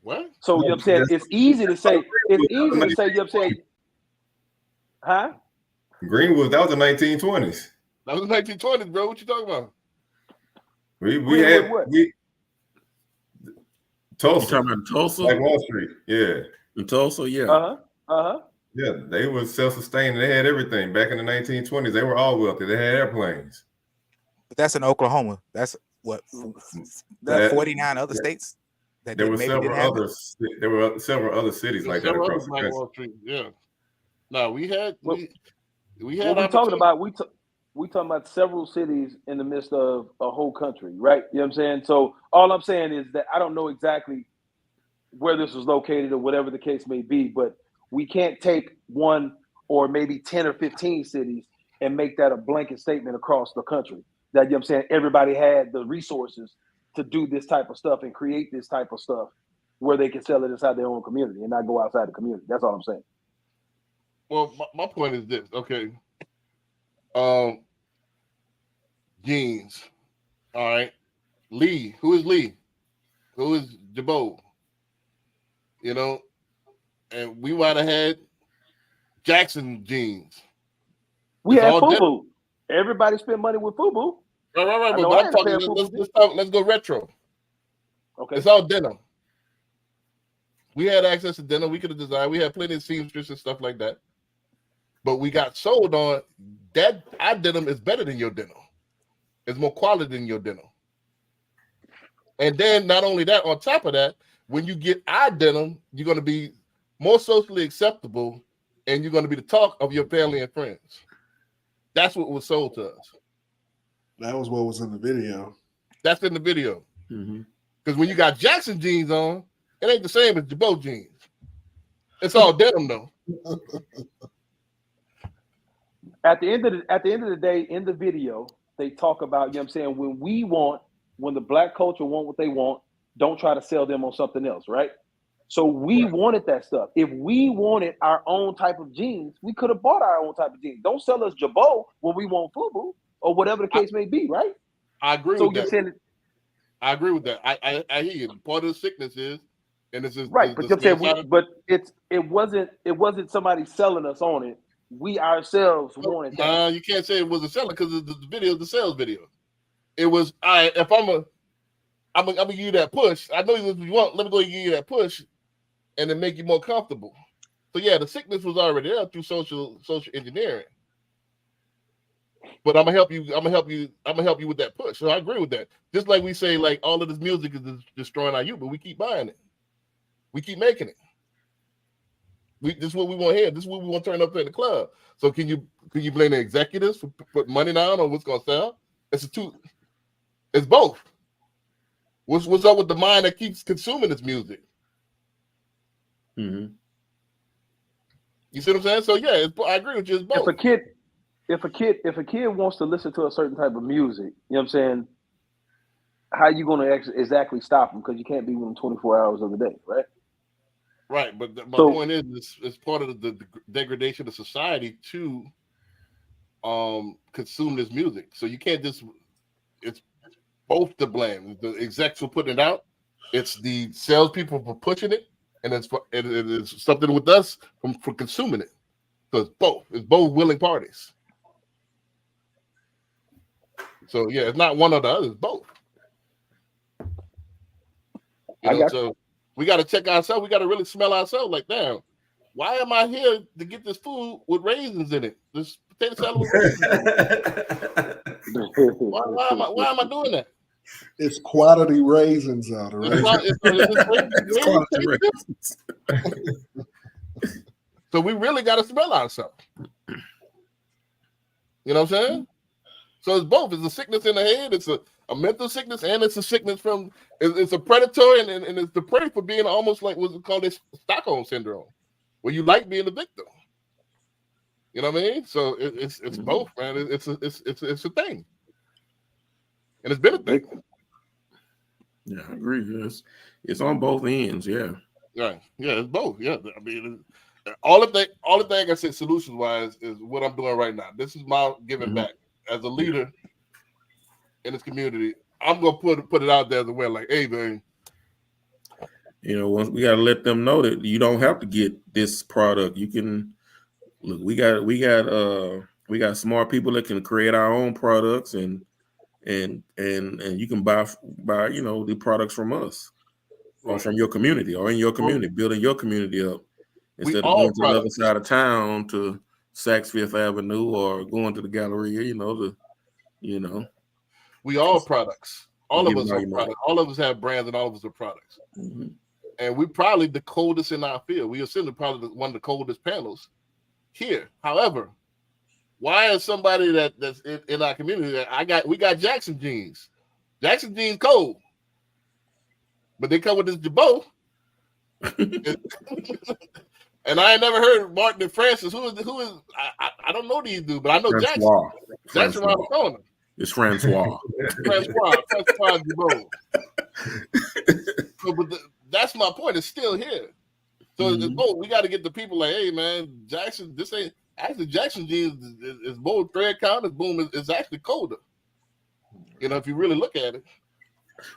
What? So you know what I'm saying? It's easy to say. You know what I'm saying? Huh? Greenwood, that was the 1920s. That was the 1920s, bro. What you talking about? We had Tulsa. You talking about Tulsa? Like Wall Street, yeah. In Tulsa, yeah. Yeah, they were self-sustaining. They had everything back in the 1920s. They were all wealthy. They had airplanes. But that's in Oklahoma. That's what 49 other states. That there were several other cities like that across the country. Wall Street. Yeah. No, we had. We talking about several cities in the midst of a whole country, right? You know what I'm saying? So all I'm saying is that I don't know exactly where this was located or whatever the case may be, but we can't take one or maybe 10 or 15 cities and make that a blanket statement across the country. That, you know what I'm saying, everybody had the resources to do this type of stuff and create this type of stuff where they can sell it inside their own community and not go outside the community. That's all I'm saying. Well, my point is this. Okay. Jeans. All right. Lee. Who is Lee? Who is Jabot? You know, and we might have had Jackson jeans. We had FUBU. Everybody spent money with FUBU. Right. But I'm talking, let's go retro. Okay. It's all denim. We had access to denim. We could have designed. We had plenty of seamstress and stuff like that. But we got sold on that our denim is better than your denim. It's more quality than your denim. And then not only that, on top of that, when you get our denim, you're going to be more socially acceptable and you're going to be the talk of your family and friends. That's what was sold to us. That was what was in the video. That's in the video. Because when you got Jackson jeans on, it ain't the same as Jabot jeans. It's all denim though. At the end of the day, in the video, they talk about, you know what I'm saying, when the black culture want what they want, don't try to sell them on something else, right? So we wanted that stuff. If we wanted our own type of jeans, we could have bought our own type of jeans. Don't sell us Jabot when we want FUBU or whatever the case may be, right? I agree So with you're that. saying, I agree with that. I hear you. Part of the sickness is, and this is right? But you're saying it wasn't somebody selling us on it. We ourselves wanted that. You can't say it was a seller because the video is the sales video. It was if I'm gonna give you that push. I know what you want. Let me go give you that push, and then make you more comfortable. So yeah, the sickness was already there through social engineering. But I'm gonna help you with that push. So I agree with that. Just like we say, like all of this music is destroying our youth, but we keep buying it. We keep making it. This is what we want here. This is what we want to turn up in the club. So can you blame the executives for putting money down on what's gonna sell? It's both. What's up with the mind that keeps consuming this music? Mm-hmm. You see what I'm saying? So yeah, I agree with you. It's both. If a kid wants to listen to a certain type of music, you know what I'm saying? How you going to exactly stop them? Because you can't be with them 24 hours of the day, right? Right, but my point is, it's part of the degradation of society to consume this music. So you can't just. It's both to blame. The execs for putting it out. It's the salespeople for pushing it, and it is something with us for consuming it. So it's both. It's both willing parties. So yeah, it's not one or the other. It's both. So we got to check ourselves. We got to really smell ourselves. Like, damn, why am I here to get this food with raisins in it? This potato salad with raisins in it. Why am I doing that? It's quality raisins out of it. So we really got to smell ourselves. You know what I'm saying? So it's both. It's a sickness in the head. It's a mental sickness, and it's a sickness from. It's a predatory, and it's the prey for being almost like what's called this Stockholm syndrome, where you like being the victim. You know what I mean? So it's both, man. It's a thing, and it's been a thing. Yeah, I agree. It's on both ends. Yeah. Right. Yeah, it's both. Yeah. I mean, all the thing I can say solution wise is what I'm doing right now. This is my giving back as a leader in this community. I'm gonna put it out there as a way, like, hey, man. You know, once we gotta let them know that you don't have to get this product. You can look. We got smart people that can create our own products, and you can buy the products from us or from your community or in your community, building your community up instead of going to the other side of town to Saks Fifth Avenue or going to the Galleria. We all products. All of us are products. All of us have brands, and all of us are products. Mm-hmm. And we're probably the coldest in our field. We are still probably one of the coldest panels here. However, why is somebody that's in our community we got Jackson jeans. Jackson jeans cold. But they come with this Jabot. And I ain't never heard Martin and Francis. Who is I don't know these dudes, but I know Francois. Jackson around the corner. It's Francois. Francois Jabot. So, but that's my point. It's still here. So it's both. We got to get the people like, hey man, Jackson. This ain't actually Jackson jeans is more thread count. It's actually colder. If you really look at it.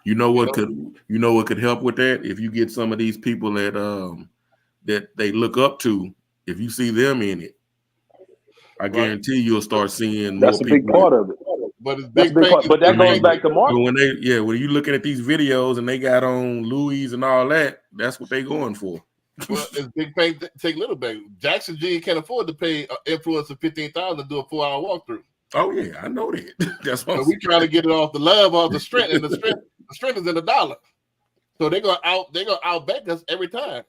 You know what could help with that? If you get some of these people that they look up to, if you see them in it, I guarantee you'll start seeing more people. That's a big part of it. But it's big part. But that goes back to marketing. When you looking at these videos and they got on Louis and all that, that's what they going for. Well, it's big pay, take little pay. Jackson G can't afford to pay an influencer $15,000 to do a 4-hour walkthrough. Oh yeah, I know that. That's what we trying to get it off the love, off the strength, and the strength is in the dollar. So they're gonna outbank us every time.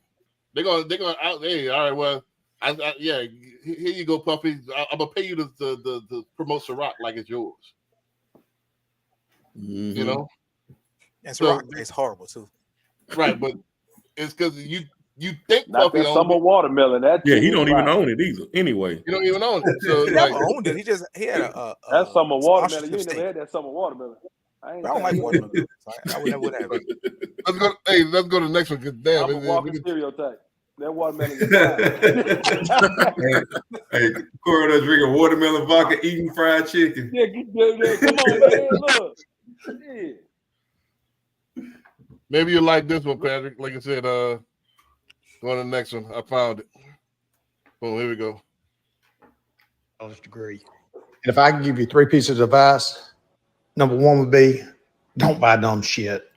They're gonna out. Hey, all right, well, here you go, Puffy. I'm gonna pay you to promote Ciroc like it's yours. Mm-hmm. You know, and Ciroc is horrible too. Right, but it's because you think not Puffy that summer watermelon. He don't even own it either. Anyway, you don't even own it. So he never owned it. He had a that summer watermelon. You ain't never had that summer watermelon. I don't like watermelon. I would never would have it. Let's go to the next one. Cause damn, I'm a walking stereotype. That watermelon is Hey, Corey, drinking watermelon vodka, eating fried chicken. Yeah, come on, man. Look. Yeah. Maybe you like this one, Patrick. Like I said, go on to the next one. I found it. Boom, here we go. College degree. And if I can give you 3 pieces of advice, number 1 would be don't buy dumb shit.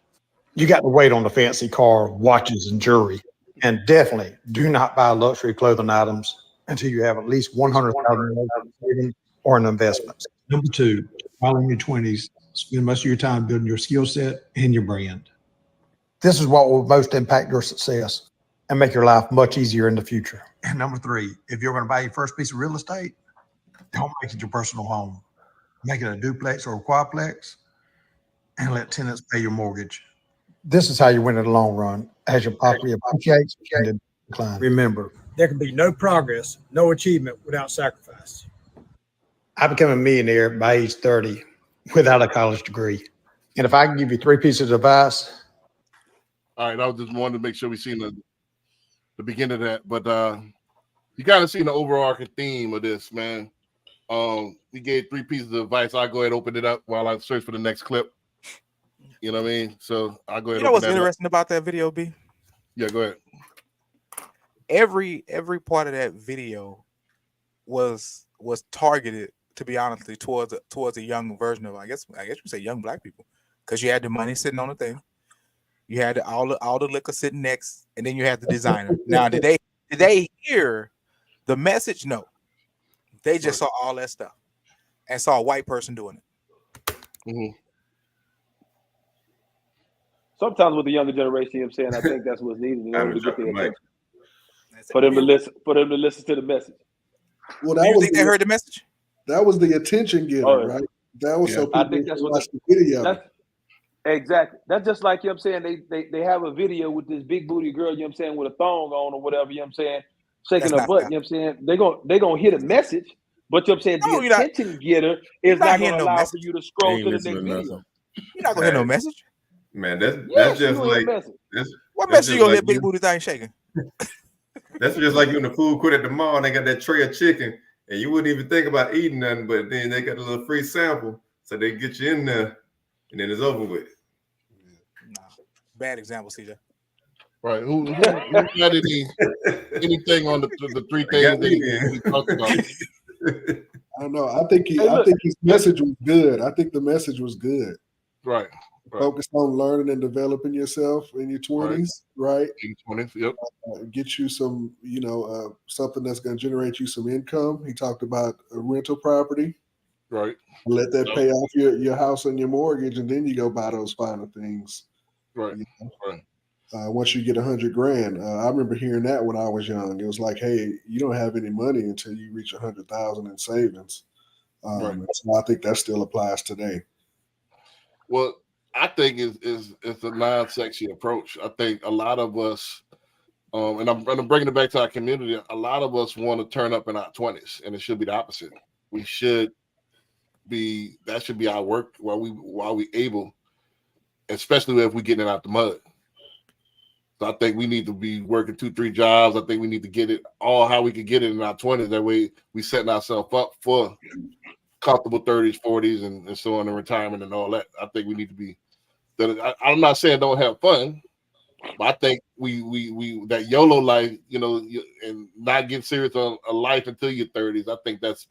You got to wait on the fancy car, watches, and jewelry. And definitely do not buy luxury clothing items until you have at least $100,000 savings or an investment. Number 2, while in your 20s, spend most of your time building your skill set and your brand. This is what will most impact your success and make your life much easier in the future. And number 3, if you're going to buy your first piece of real estate, don't make it your personal home. Make it a duplex or a quadplex and let tenants pay your mortgage. This is how you win in the long run as your property appreciates and declines. Remember, there can be no progress, no achievement without sacrifice. I became a millionaire by age 30 without a college degree. And if I can give you 3 pieces of advice. All right, I was just wanted to make sure we seen the beginning of that. But you kind of seen the overarching theme of this, man. He gave 3 pieces of advice. I'll go ahead and open it up while I search for the next clip. You know what I mean? So I'll go ahead. You know what's interesting about that video, B? Yeah, go ahead. Every part of that video was targeted, to be honestly, towards a young version of I guess you say young black people, because you had the money sitting on the thing, you had all the liquor sitting next, and then you had the designer. Now, did they hear the message? No, they just saw all that stuff and saw a white person doing it. Mm-hmm. Sometimes with the younger generation, you know what I'm saying, I think that's what's needed in order to get their attention. For them to listen to the message. Well, Do you think they heard the message? That was the attention getter, right? That was so people I think that's what watch the video. Exactly. That's just like, you know what I'm saying, they have a video with this big booty girl, you know what I'm saying, with a thong on or whatever, you know what I'm saying, shaking her butt, you know what I'm saying. They're gonna hit a message, but you know what I'm saying, the attention getter is not gonna allow for you to scroll to the next video. You're not gonna hear no message. Man, that's just like what message you gonna hear big booty thing shaking? That's just like you in the food court at the mall and they got that tray of chicken and you wouldn't even think about eating nothing, but then they got a little free sample, so they get you in there and then it's over with. Nah, bad example, CJ. Right. Who got anything on the 3 things that we talked about? I don't know. I think his message was good. I think the message was good. Right. Focused on learning and developing yourself in your 20s, right? In 20s, yep. Get you some, something that's going to generate you some income. He talked about a rental property. Right. Let that pay off your house and your mortgage, and then you go buy those finer things. Right. Right. Once you get $100,000, I remember hearing that when I was young. It was like, hey, you don't have any money until you reach $100,000 in savings. So I think that still applies today. Well, I think it's a non-sexy approach. I think a lot of us, and I'm bringing it back to our community. A lot of us want to turn up in our 20s, and it should be the opposite. That should be our work while we able, especially if we're getting it out the mud. So I think we need to be working 2-3 jobs. I think we need to get it all how we can get it in our 20s. That way we setting ourselves up for comfortable 30s, 40s, and so on in retirement and all that. I think we need to be. I'm not saying don't have fun, but I think we that YOLO life, and not get serious on a life until your 30s. I think that's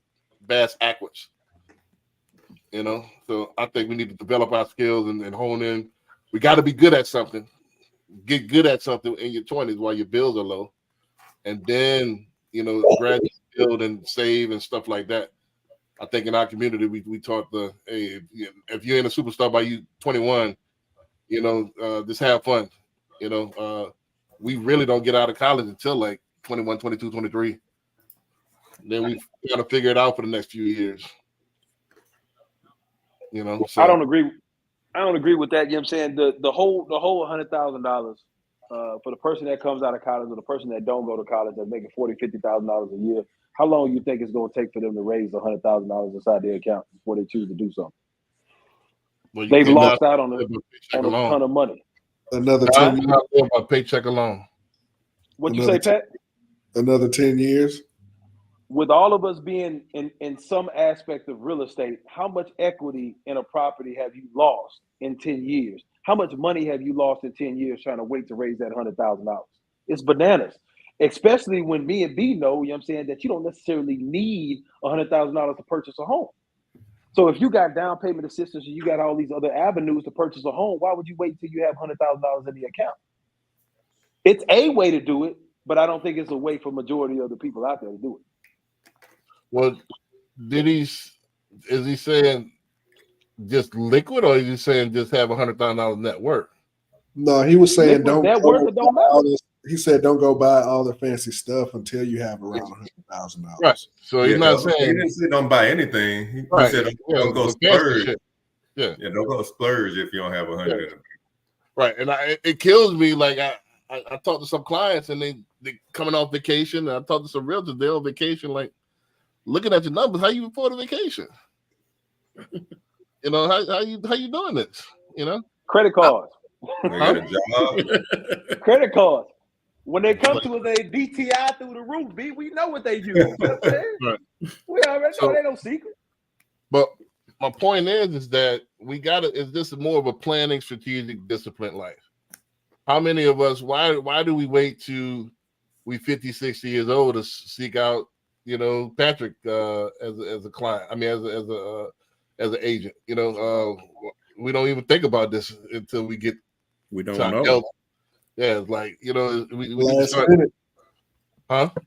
bass backwards. So I think we need to develop our skills and hone in. We got to be good at something. Get good at something in your 20s while your bills are low, and then gradually build and save and stuff like that. I think in our community we taught if you're in a superstar by you 21, just have fun. We really don't get out of college until like 21, 22, 23. Then we got to figure it out for the next few years. So. I don't agree with that. You know what I'm saying? The whole $100,000 for the person that comes out of college or the person that don't go to college that's making $40,000, $50,000 a year. How long do you think it's going to take for them to raise $100,000 inside their account before they choose to do something? Well, They've you lost cannot out on live a, by paycheck on a alone. ton of money. Another I 10 cannot live by paycheck alone. What you Another say, Pat? Another 10 years. With all of us being in some aspect of real estate, how much equity in a property have you lost in 10 years? How much money have you lost in 10 years trying to wait to raise that $100,000? It's bananas. Especially when me and B know, you know what I'm saying, that you don't necessarily need $100,000 to purchase a home. So if you got down payment assistance and you got all these other avenues to purchase a home, why would you wait until you have $100,000 in the account? It's a way to do it, but I don't think it's a way for majority of the people out there to do it. Well, is he saying just liquid, or is he saying just have $100,000 net worth? No, he was saying Liquid net go worth, it don't buy all matter. this. He said don't go buy all the fancy stuff until you have around $100,000. Right. So he's not he saying didn't say don't buy anything. He right. said don't go the fancy splurge. shit. Yeah, don't go splurge if you don't have 100. Yeah. Right, and it kills me. Like I talked to some clients and they coming off vacation, and I talked to some realtors. They're on vacation, like looking at your numbers. How you afford a vacation? You know how you doing this? You know, credit cards. They got a job. Credit cards. When they come to us, they DTI through the roof. B, we know what they use. You know what I'm saying? Right. We already know they no secret. But my point is that we gotta. Is this more of a planning, strategic, disciplined life? How many of us? Why do we wait to we 50, 60 years old to seek out, you know, Patrick as a client? I mean, as an agent. You know, we don't even think about this until we get. We don't know. Yeah, it's like, you know, we last start, minute. huh? I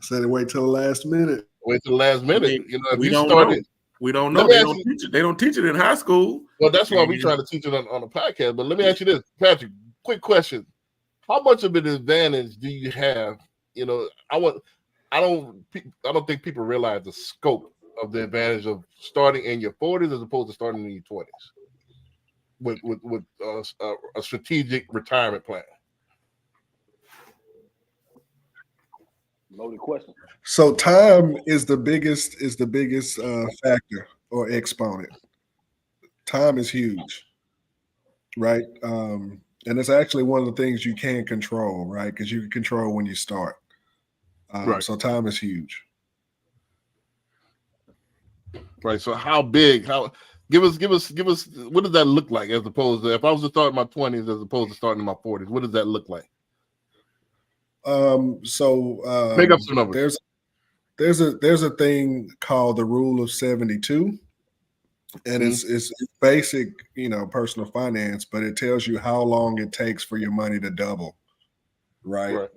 said wait till the last minute. Wait till the last minute. I mean, you know, if we you don't started, know. We don't know. Let me They ask don't you- teach it. They don't teach it in high school. well, that's why we try to teach it on the podcast. But let me ask you this, Patrick. Quick question: how much of an advantage do you have? You know, I don't think people realize the scope of the advantage of starting in your 40s as opposed to starting in your 20s with a strategic retirement plan. Loaded question. So time is the biggest factor or exponent. Time is huge, right? And it's actually one of the things you can control, right? Because you can control when you start. Right. So time is huge. Right. So how big? How give us what does that look like as opposed to if I was to start in my 20s as opposed to starting in my 40s? What does that look like? Make up some numbers. There's a thing called the rule of 72. And it's basic, you know, personal finance, but it tells you how long it takes for your money to double. Right.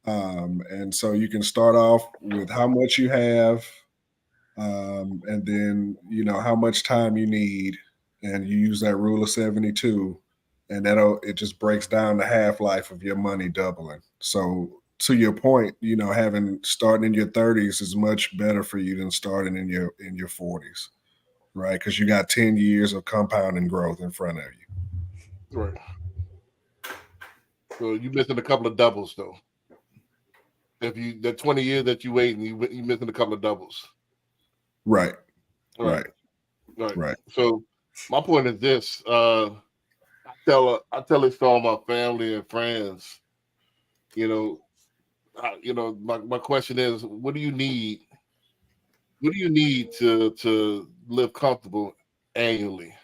And so you can start off with how much you have, and then you know how much time you need, and you use that rule of 72, and it just breaks down the half-life of your money doubling. So to your point, you know, starting in your 30s is much better for you than starting in your 40s, right? Because you got 10 years of compounding growth in front of you. Right. So you're missing a couple of doubles though. If you the 20 years that you wait and you're missing a couple of doubles. Right. Right. So my point is this: I tell it to all my family and friends. You know, my question is, what do you need? What do you need to live comfortable annually?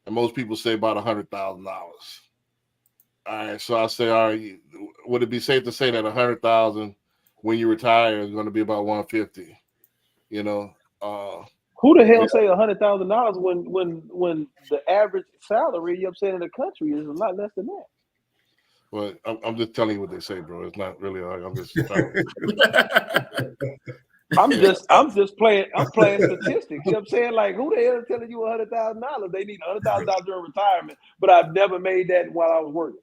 And most people say about $100,000. All right, so I say, all right, would it be safe to say that 100,000 when you retire is going to be about 150? You know, who the hell say $100,000 when the average salary, you know what I'm saying, in the country is a lot less than that? Well, I'm just telling you what they say, bro. It's not really. I'm just. I'm just playing. I'm playing statistics. You know what I'm saying? Like, who the hell is telling you $100,000? They need $100,000 during retirement, but I've never made that while I was working.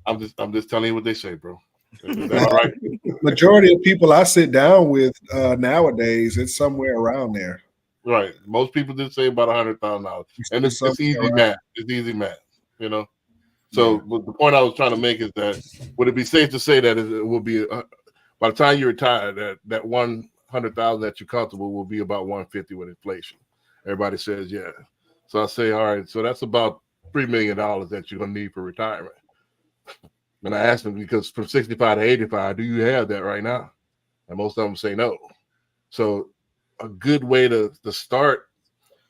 I'm just telling you what they say, bro. That's right. Majority of people I sit down with nowadays, it's somewhere around there. Right. Most people did say about $100,000, and it's easy math. It's easy math. You know. So the point I was trying to make is that would it be safe to say that it will be by the time you retire that 100,000 that you're comfortable will be about 150 with inflation? Everybody says yeah. So I say, all right, so that's about $3 million that you're gonna need for retirement. And I asked them, because from 65 to 85, do you have that right now? And most of them say no. So a good way to start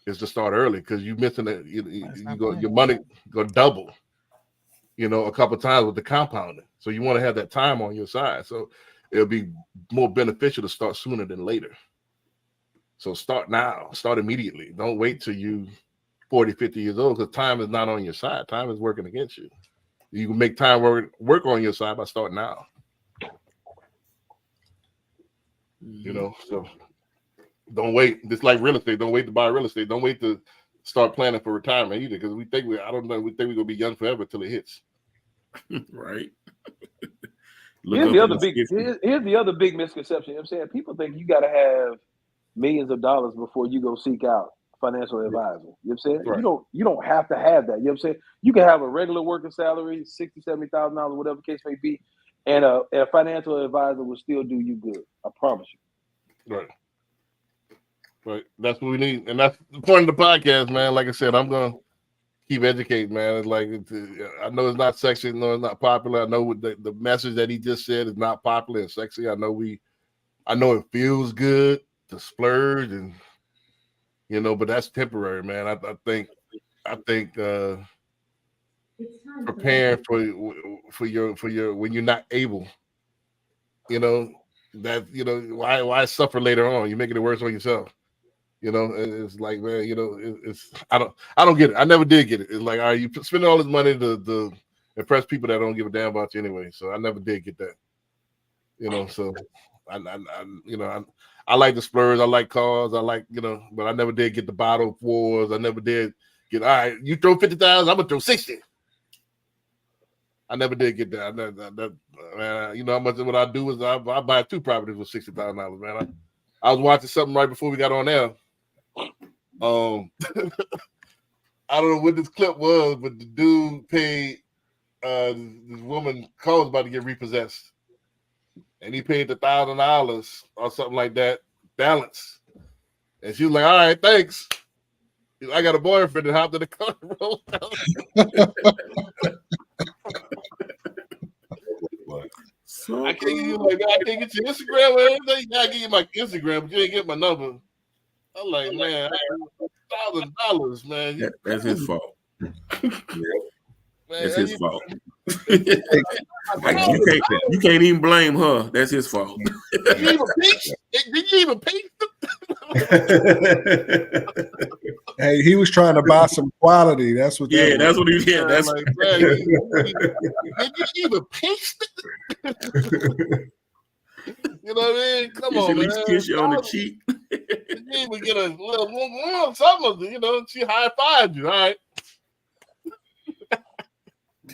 is to start early, because you're missing it. Your money go double, a couple of times with the compounding. So you want to have that time on your side. So it'll be more beneficial to start sooner than later. So start now, start immediately. Don't wait till you 40, 50 years old, because time is not on your side. Time is working against you. You can make time work on your side by starting now. So don't wait. Just like real estate, don't wait to buy real estate. Don't wait to start planning for retirement either, because we think we're gonna be young forever till it hits. Right. Here's the other big misconception. You know what I'm saying? People think you gotta have millions of dollars before you go seek out financial advisor. You know what I'm saying? Right. You don't have to have that. You know what I'm saying? You can have a regular working salary, $60,000, $70,000, whatever the case may be, and a financial advisor will still do you good. I promise you. Right. That's what we need. And that's the point of the podcast, man. Like I said, I'm gonna keep educating, man. It's like, I know it's not sexy, no, it's not popular. I know the message that he just said is not popular and sexy. I know it feels good to splurge, and but that's temporary, man. I think preparing for your when you're not able, why suffer later on? You're making it worse on yourself. It's like, man, it's I don't get it. I never did get it. It's like, all right, you spend all this money to impress people that don't give a damn about you anyway. So I never did get that. So I like the splurge. I like cars. I like, but I never did get the bottle wars. I never did get, all right, you throw 50,000, I'm gonna throw 60. I never did get that. Man, how much of what I do is I buy 2 properties with $60,000, man. I was watching something right before we got on there. I don't know what this clip was, but the dude paid this woman was about to get repossessed, and he paid $1,000 or something like that balance, and she was like, "All right, thanks. I got a boyfriend," and hopped in the car and rolled out. I can't get you I can't get your Instagram or anything. I give you my Instagram, but you ain't get my number. I'm like, man, $1,000, man. That's his fault. That's his fault. You can't even blame her. That's his fault. Did you even pay? Hey, he was trying to buy some quality. That's what. That's what he did. That's like, man, did you even paste it? You know what I mean? Come on, at least man. kiss you on the cheek. You even get a little something. She high-fived you, all right?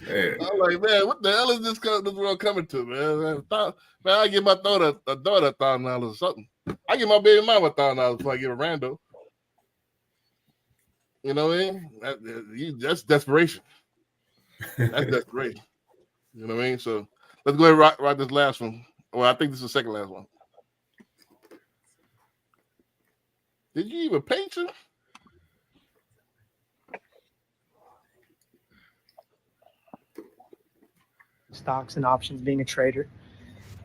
I'm like, man, what the hell is this world coming to, man? Man, I give my daughter $1,000 or something. I give my baby mama $1,000 before I give a rando. You know what I mean? That's desperation. That's desperation. You know what I mean? So let's go ahead and rock this last one. Well, I think this is the second last one. Did you even paint you? Stocks and options, being a trader,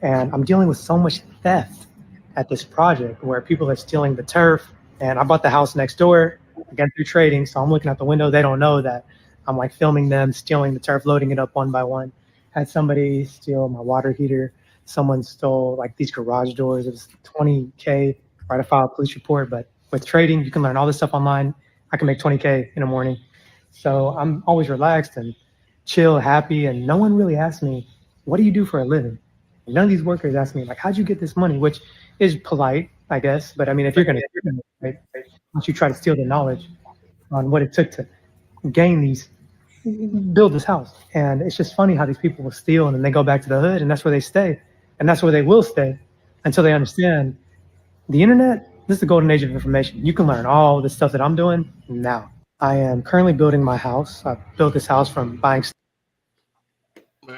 and I'm dealing with so much theft at this project where people are stealing the turf. And I bought the house next door again through trading, so I'm looking out the window. They don't know that I'm like filming them stealing the turf, loading it up one by one. Had somebody steal my water heater. Someone stole like these garage doors. It was $20K. Right, I filed a police report. But with trading, you can learn all this stuff online. I can make $20K in the morning, so I'm always relaxed and chill, happy, and no one really asks me, what do you do for a living? None of these workers ask me, like, how'd you get this money? Which is polite, I guess. But I mean, if you're going to, right, once you try to steal the knowledge on what it took to build this house. And it's just funny how these people will steal and then they go back to the hood and that's where they stay. And that's where they will stay until they understand the internet. This is the golden age of information. You can learn all the stuff that I'm doing now. I am currently building my house. I built this house from buying.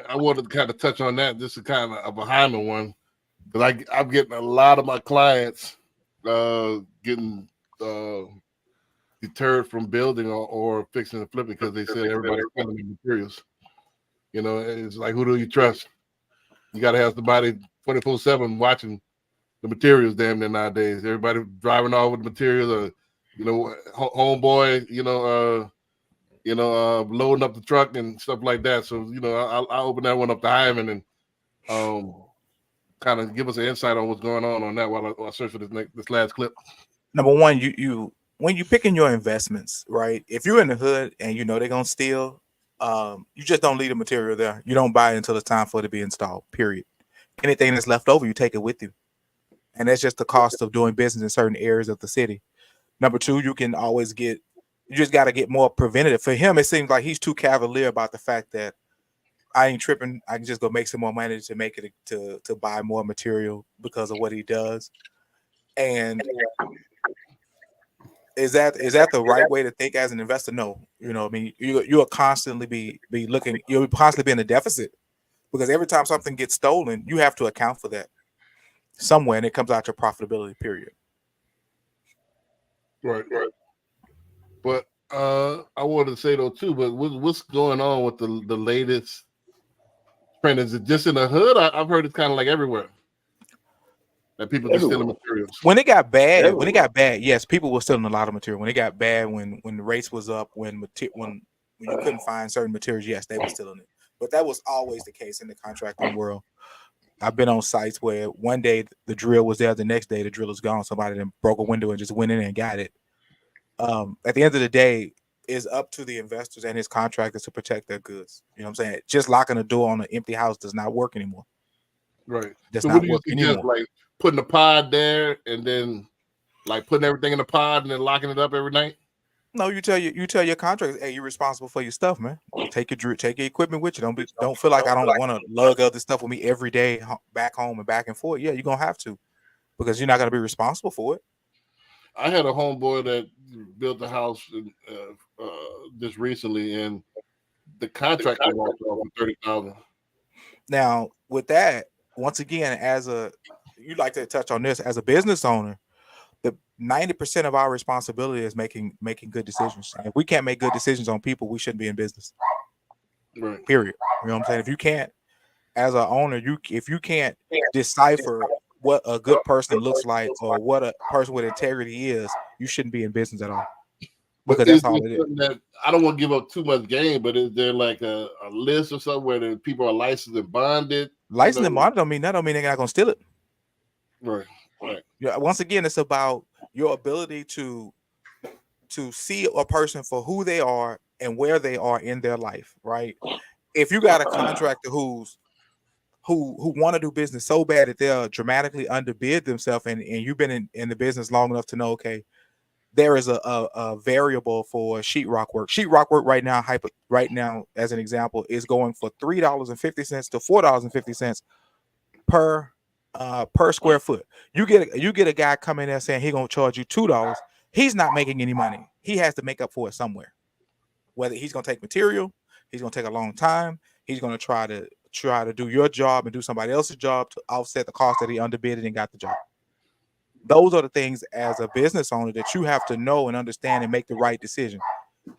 I wanted to kind of touch on that. This is kind of a behind the one, because I'm getting a lot of my clients getting deterred from building or fixing and flipping because they said everybody's selling the materials. You know, it's like, who do you trust? You got to have somebody 24/7 watching the materials damn near nowadays. Everybody driving off with the materials, or, you know, homeboy, loading up the truck and stuff like that. So, you know, I'll open that one up to Hyman and kind of give us an insight on what's going on that while I search for this last clip. Number one, you when you picking your investments, right? If you're in the hood and you know they're gonna steal, you just don't leave the material there. You don't buy it until it's time for it to be installed. Period. Anything that's left over, you take it with you, and that's just the cost of doing business in certain areas of the city. Number two, you can always you just got to get more preventative. For him, it seems like he's too cavalier about the fact that I ain't tripping. I can just go make some more money to make it to buy more material because of what he does. And is that the right way to think as an investor? No, you know, I mean, you'll constantly be looking. You'll constantly be in a deficit because every time something gets stolen, you have to account for that somewhere, and it comes out your profitability. Period. Right. But I wanted to say though too. But what's going on with the latest trend? Is it just in the hood? I've heard it's kind of like everywhere that people just stealing materials. When it got bad, yes, people were stealing a lot of material. When it got bad, when the rates was up, when you couldn't find certain materials, yes, they were stealing it. But that was always the case in the contracting world. I've been on sites where one day the drill was there, the next day the drill is gone. Somebody then broke a window and just went in and got it. At the end of the day, it's up to the investors and his contractors to protect their goods. You know what I'm saying? Just locking a door on an empty house does not work anymore. Right. Does so not what do you work suggest? anymore. Like putting a pod there and then like putting everything in the pod and then locking it up every night? No, you tell your contractors, hey, you're responsible for your stuff, man. Take your equipment with you. Don't feel like I don't want to lug other stuff with me every day back home and back and forth. Yeah, you're gonna have to, because you're not gonna be responsible for it. I had a homeboy that built a house just recently, and the contractor walked off with $30,000. Now, with that, once again, you'd like to touch on this as a business owner. The 90% of our responsibility is making good decisions. And if we can't make good decisions on people, we shouldn't be in business. Right. Period. You know what I'm saying? If you can't, as an owner, if you can't decipher what a good person looks like or what a person with integrity is, you shouldn't be in business at all. Because that's all it is. That, I don't want to give up too much game, but is there like a list or something where the people are licensed and bonded? Licensed and bonded don't mean they're not gonna steal it. Right. Yeah. Once again, it's about your ability to see a person for who they are and where they are in their life. Right. If you got a contractor who want to do business so bad that they'll dramatically underbid themselves, and you've been in the business long enough to know, okay, there is a variable for sheetrock work. Sheetrock work right now, as an example, is going for $3.50 to $4.50 per square foot. You get a guy coming there saying he's gonna charge you $2. He's not making any money. He has to make up for it somewhere. Whether he's gonna take material, he's gonna take a long time. He's gonna try to do your job and do somebody else's job to offset the cost that he underbid and got the job. Those are the things as a business owner that you have to know and understand and make the right decision.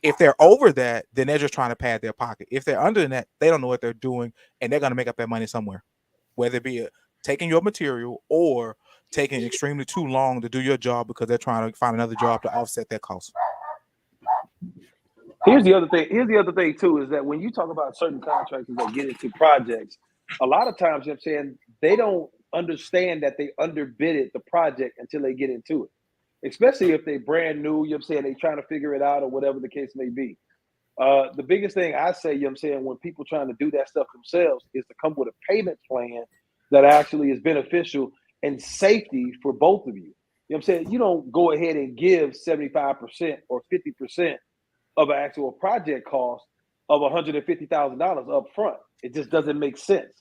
If they're over that, then they're just trying to pad their pocket. If they're under that, they don't know what they're doing, and they're going to make up that money somewhere, whether it be taking your material or taking extremely too long to do your job because they're trying to find another job to offset that cost. Here's the other thing too, is that when you talk about certain contractors that get into projects, a lot of times, you know what I'm saying, they don't understand that they underbidded the project until they get into it, especially if they brand new, you know what I'm saying, they trying to figure it out or whatever the case may be. The biggest thing I say, you know what I'm saying, when people trying to do that stuff themselves is to come with a payment plan that actually is beneficial and safety for both of you. You know what I'm saying? You don't go ahead and give 75% or 50% of an actual project cost of $150,000 up front. It just doesn't make sense.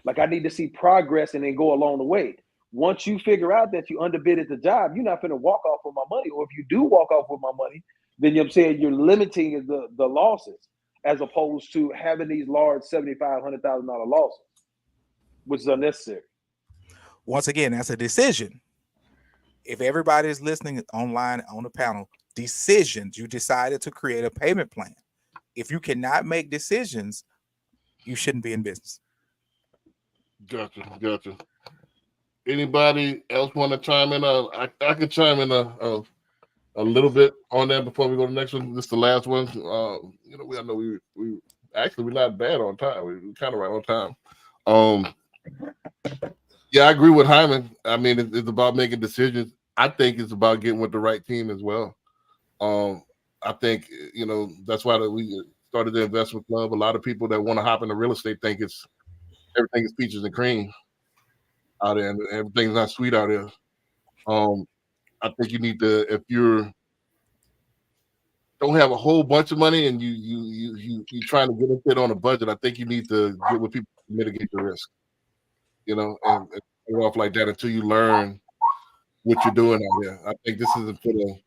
Like, I need to see progress and then go along the way. Once you figure out that you underbidded the job, you're not going to walk off with my money. Or if you do walk off with my money, then, you know what I'm saying, you're limiting the losses as opposed to having these large $75,000, $100,000 losses, which is unnecessary. Once again, that's a decision. If everybody is listening online on the panel, decisions. You decided to create a payment plan. If you cannot make decisions, you shouldn't be in business. Gotcha. Anybody else want to chime in? I could chime in a little bit on that before we go to the next one. This is the last one. I know we actually we're not bad on time. We're kind of right on time. Yeah, I agree with Hyman. I mean, it's about making decisions. I think it's about getting with the right team as well. I think that's why we started the investment club. A lot of people that want to hop into real estate think everything is peaches and cream out there, and everything's not sweet out there. I think you need to, if you don't have a whole bunch of money and you trying to get it on a budget, I think you need to get with people to mitigate the risk. And go off like that until you learn what you're doing out there. I think this isn't for the.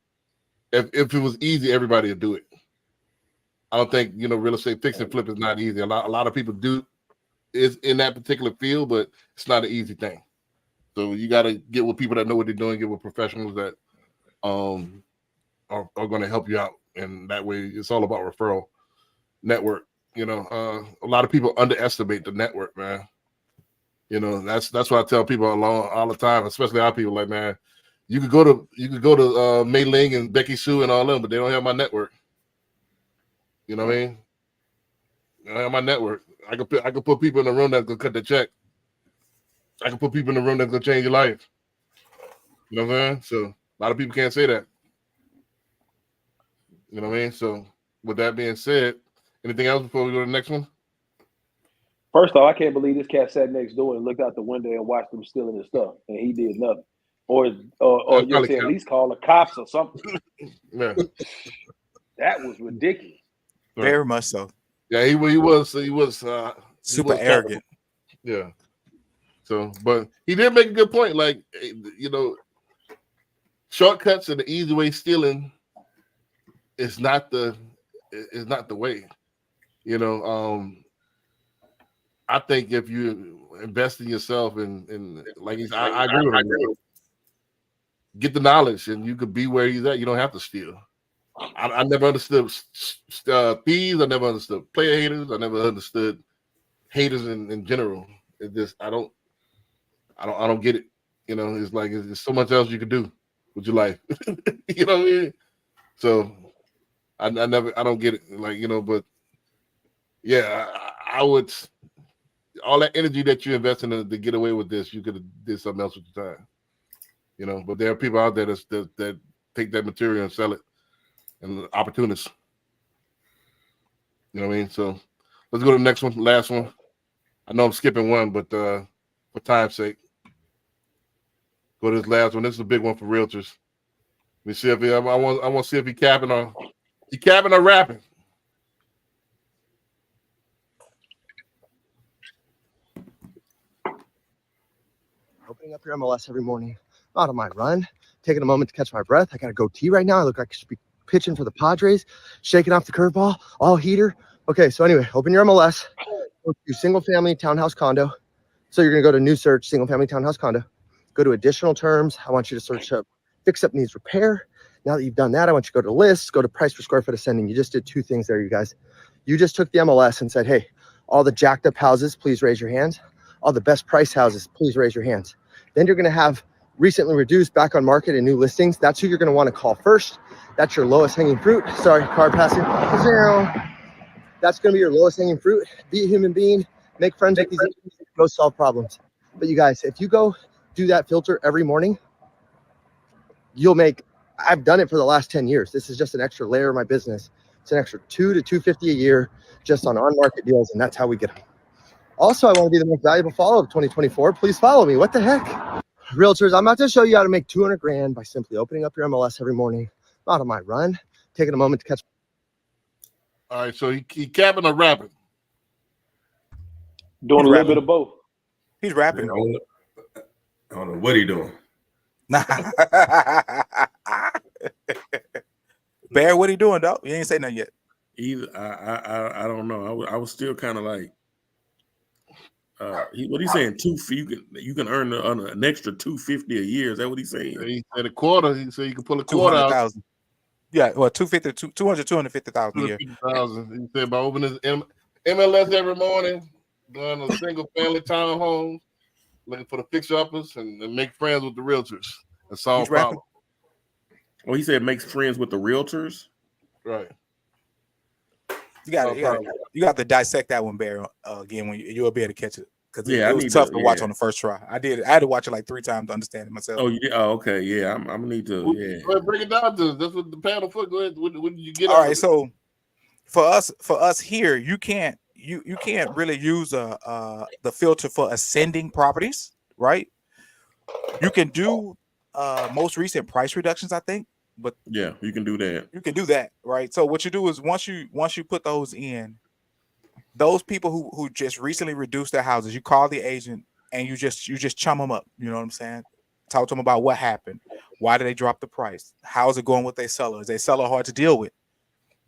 If it was easy, everybody would do it. I don't think real estate fix and flip is not easy. A lot of people do is in that particular field, but it's not an easy thing. So you got to get with people that know what they're doing, get with professionals that are going to help you out, and that way it's all about referral network. A lot of people underestimate the network, man. That's what I tell people all the time, especially our people. Like, man, you could go to Mei Ling and Becky Sue and all them, but they don't have my network. You know what I mean? They don't have my network. I could put people in the room that's gonna cut the check. I can put people in the room that's gonna change your life. You know what I'm saying? So a lot of people can't say that. You know what I mean? So with that being said, anything else before we go to the next one? First off, I can't believe this cat sat next door and looked out the window and watched them stealing his stuff, and he did nothing. Or you say at least call the cops or something. Yeah. That was ridiculous. Very much so. Yeah, he was super arrogant. Yeah. So, but he did make a good point. Like, shortcuts and the easy way stealing is not the way. I think if you invest in yourself and like I agree with him. Get the knowledge, and you could be where he's at. You don't have to steal. I never understood thieves. I never understood player haters. I never understood haters in general. It just I don't get it. It's like there's so much else you could do with your life. You know what I mean? So I don't get it. Like but yeah, I would. All that energy that you invest in to get away with this, you could have did something else with your time. But there are people out there that take that material and sell it, and opportunists. You know what I mean? So let's go to the next one, last one. I know I'm skipping one, but for time's sake, go to this last one. This is a big one for realtors. Let me see if I want to see if he capping or rapping. Opening up your MLS every morning. Out of my run, taking a moment to catch my breath. I got a goatee right now. I look like I should be pitching for the Padres, shaking off the curveball, all heater. Okay, so anyway, open your MLS. Go to single family townhouse condo. So you're gonna go to new search, single family townhouse condo. Go to additional terms. I want you to search up fix up needs repair. Now that you've done that, I want you to go to lists, go to price per square foot ascending. You just did two things there, you guys. You just took the MLS and said, hey, all the jacked up houses, please raise your hands. All the best price houses, please raise your hands. Then you're gonna have recently reduced, back on market, and new listings. That's who you're going to want to call first. That's your lowest hanging fruit. Sorry, car passing. That's going to be your lowest hanging fruit. Be a human being, make friends with these agents, go solve problems. But you guys, if you go do that filter every morning, you'll make, I've done it for the last 10 years. This is just an extra layer of my business. It's an extra $200 to $250 a year just on market deals, and that's how we get them. Also, I want to be the most valuable follower of 2024. Please follow me. What the heck? Realtors, I'm about to show you how to make 200 grand by simply opening up your MLS every morning. Out of my run, taking a moment to catch. All right, so he capping or rapping? Doing a little bit of both. He's rapping. I don't know what he doing. Bear, what he doing, dog? You ain't say nothing yet. Either I don't know. I was still kind of like. What he's saying? You can earn an extra $250 a year. Is that what he's saying? He said a quarter. He said you can pull a quarter out. Yeah, well, 250,000 a year. 250,000. You said by opening MLS every morning, going to single family townhomes, looking for the fixer uppers and make friends with the realtors and solve problems. Well, he said makes friends with the realtors. Right. You got to dissect that one, Barry, again when you'll be able to catch it because Yeah, it was tough to watch on the first try. I had to watch it like 3 times to understand it myself. Oh yeah. Oh, okay. Yeah. I'm gonna need to. Yeah. Go ahead, break it down to us. That's what the panel for. Go ahead. What did you get? All right. So for us here, you can't really use the filter for ascending properties, right? You can do most recent price reductions, I think, but yeah, you can do that. You can do that, right? So what you do is once you put those in, those people who just recently reduced their houses, you call the agent and you just chum them up. You know what I'm saying? Talk to them about what happened. Why did they drop the price? How's it going with their seller? Is their seller hard to deal with?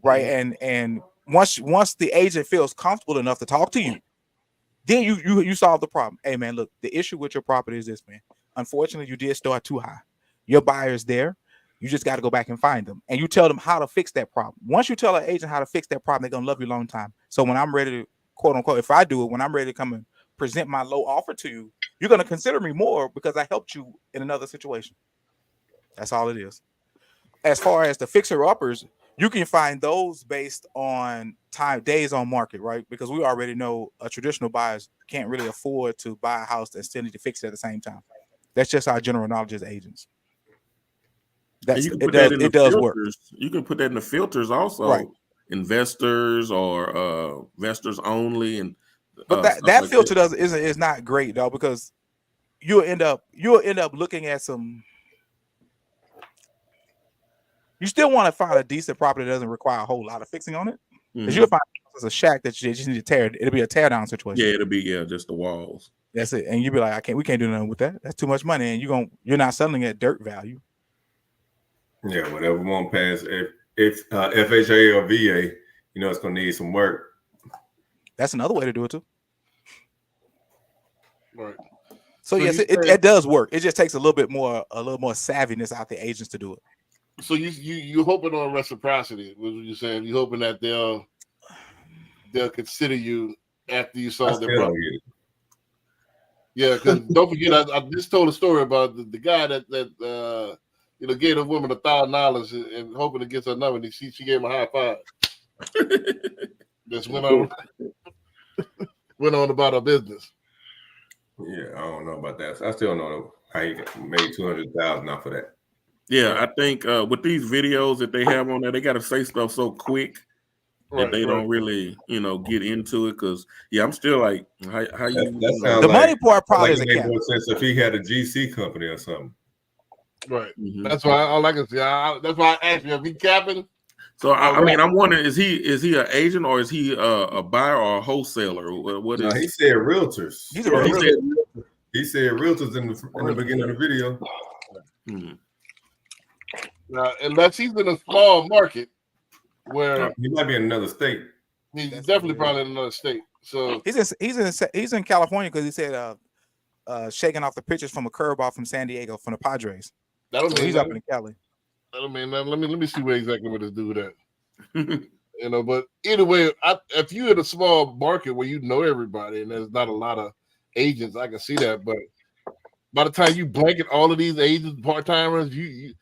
Right. And once the agent feels comfortable enough to talk to you, then you solve the problem. Hey man, look, the issue with your property is this, man. Unfortunately, you did start too high. Your buyer's there. You just got to go back and find them. And you tell them how to fix that problem. Once you tell an agent how to fix that problem, they're going to love you a long time. So when I'm ready to, quote unquote, if I do it, when I'm ready to come and present my low offer to you, you're going to consider me more because I helped you in another situation. That's all it is. As far as the fixer-uppers, you can find those based on days on market, right? Because we already know traditional buyers can't really afford to buy a house and still need to fix it at the same time. That's just our general knowledge as agents. It does work. You can put that in the filters also, right? Investors or investors only, and but that filter is not great though, because you'll end up looking at some. You still want to find a decent property that doesn't require a whole lot of fixing on it, because you'll find it's a shack that you just need to tear. It'll be a tear down situation. Yeah, it'll be just the walls. That's it, and you'll be like, we can't do nothing with that. That's too much money, and you're not selling at dirt value. Yeah, whatever won't pass if FHA or VA, it's gonna need some work. That's another way to do it too. Right. So yes, it does work. It just takes a little more savviness out the agents to do it. So you hoping on reciprocity? Was what you're saying? You hoping that they'll consider you after you solve their problem? Yeah, because don't forget, I just told a story about the guy that gave the woman $1,000 and hoping to get her number. And she gave him a high five. Just went on about her business. Yeah, I don't know about that. I still don't know how he made $200,000 off of that. Yeah, I think with these videos that they have on there, they got to say stuff so quick that they don't really, get into it. Because I'm still like, how you? The money part probably doesn't make more sense if he had a GC company or something. Right. That's why all I can say. That's why I asked you if he capping. So I mean, I'm wondering, is he an agent or is he a buyer or a wholesaler? What is? He said realtors. He's a realtor. He said realtors in the beginning of the video. Now, unless he's in a small market where he might be in another state. He's definitely probably in another state. So he's in California because he said shaking off the pictures from a curveball from San Diego from the Padres. He's up in Cali. I don't mean, let me see where exactly where this dude at. But either way, if you're in a small market where you know everybody and there's not a lot of agents, I can see that. But by the time you blanket all of these agents, part timers, you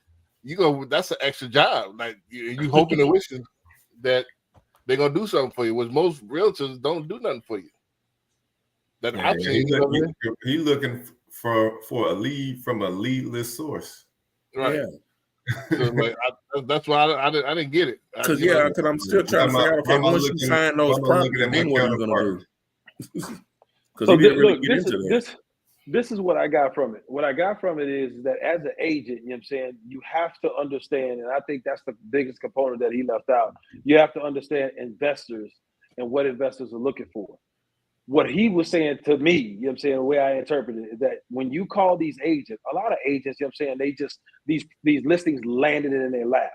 go. That's an extra job. Like you hoping and wishing that they're gonna do something for you, which most realtors don't do nothing for you. That he looking for a lead from a leadless source. Right. Yeah. So that's why I didn't get it. Because I'm still trying to figure out, okay, once you sign those properties, then what are you gonna do? Because he didn't really get into that. This is what I got from it. What I got from it is that as an agent, you know what I'm saying, you have to understand, and I think that's the biggest component that he left out. You have to understand investors and what investors are looking for. What he was saying to me, you know what I'm saying, the way I interpret it, is that when you call these agents, a lot of agents, you know what I'm saying, they just, these listings landed in their lap.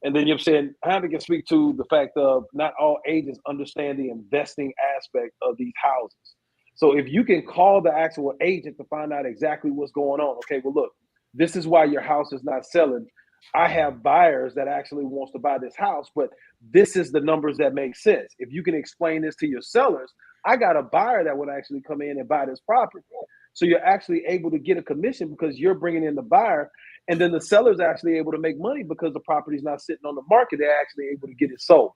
And then, you know what I'm saying, I can speak to the fact of not all agents understand the investing aspect of these houses. So if you can call the actual agent to find out exactly what's going on, okay, well, look, this is why your house is not selling. I have buyers that actually wants to buy this house, but this is the numbers that make sense. If you can explain this to your sellers, I got a buyer that would actually come in and buy this property. So you're actually able to get a commission because you're bringing in the buyer, and then the seller's actually able to make money because the property's not sitting on the market. They're actually able to get it sold.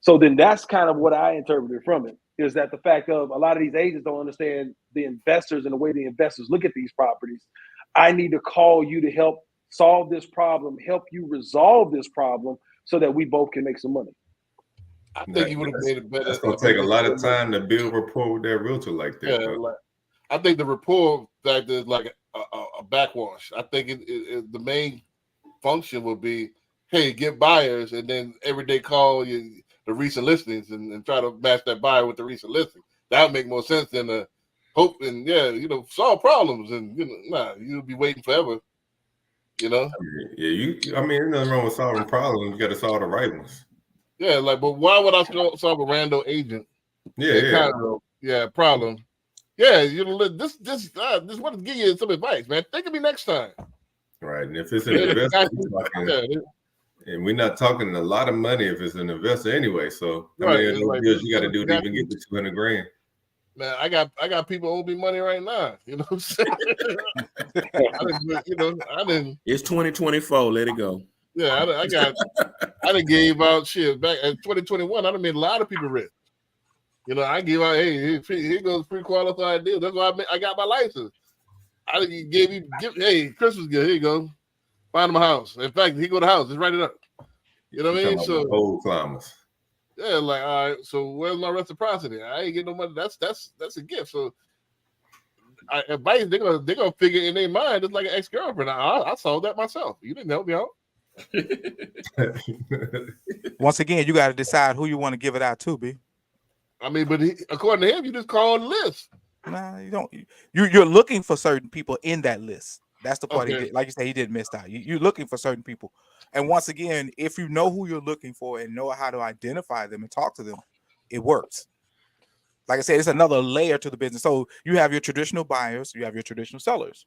So then that's kind of what I interpreted from it, is that the fact of a lot of these agents don't understand the investors and the way the investors look at these properties. I need to call you to help solve this problem, help you resolve this problem so that we both can make some money. I think you would have made it better. It's gonna take a lot of time to build rapport with that realtor like that. Yeah, like, I think the rapport factor is like a backwash. I think the main function would be, hey, get buyers, and then every day call you the recent listings and try to match that buyer with the recent listing. That would make more sense than the hope and solve problems and you'll be waiting forever. Yeah, I mean, there's nothing wrong with solving problems. You got to solve the right ones. Yeah, like, but why would I solve a random agent? Problem. Yeah, this want to give you some advice, man. Think of me next time. Right, and if it's an investor, and we're not talking a lot of money if it's an investor anyway. So how many of those deals you got to do to even get the $200,000? Man, I got people owe me money right now. You know what I'm saying? I didn't. It's 2024. Let it go. Yeah, I done gave out shit back in 2021. I done made a lot of people rich. I gave out, hey, here goes pre-qualified deal. That's why I got my license. I gave you, hey, Christmas gift. Here you go. Find him a house. In fact, he go to the house. Just write it up. You know what I mean? So old climbers. Yeah, like, all right. So where's my reciprocity? I ain't getting no money. That's a gift. So advice, they're gonna figure in their mind it's like an ex-girlfriend. I saw that myself. You didn't help me out. Once again, you got to decide who you want to give it out to, B. I mean, but according to him, you just call the list. Nah, you don't. You're looking for certain people in that list. That's the part he did. Like you said, he did miss out. You're looking for certain people. And once again, if you know who you're looking for and know how to identify them and talk to them, it works. Like I said, it's another layer to the business. So you have your traditional buyers, you have your traditional sellers.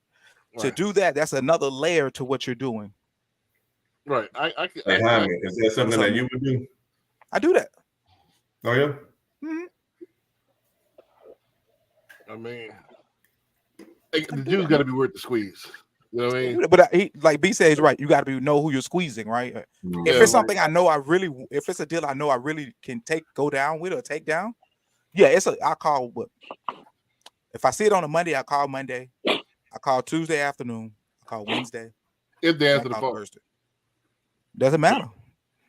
Right. To do that, that's another layer to what you're doing. Right. Is that something that you would do? I do that. Oh yeah. Mm-hmm. I mean, the Jews got to be worth the squeeze. You know what I mean? But like B says, right, you got to know who you're squeezing, right? If it's something I know if it's a deal I know I really can go down with or take down, yeah, I'll call. If I see it on a Monday, I call Monday. I call Tuesday afternoon. I call Wednesday. If they answer the phone, Thursday. Doesn't matter.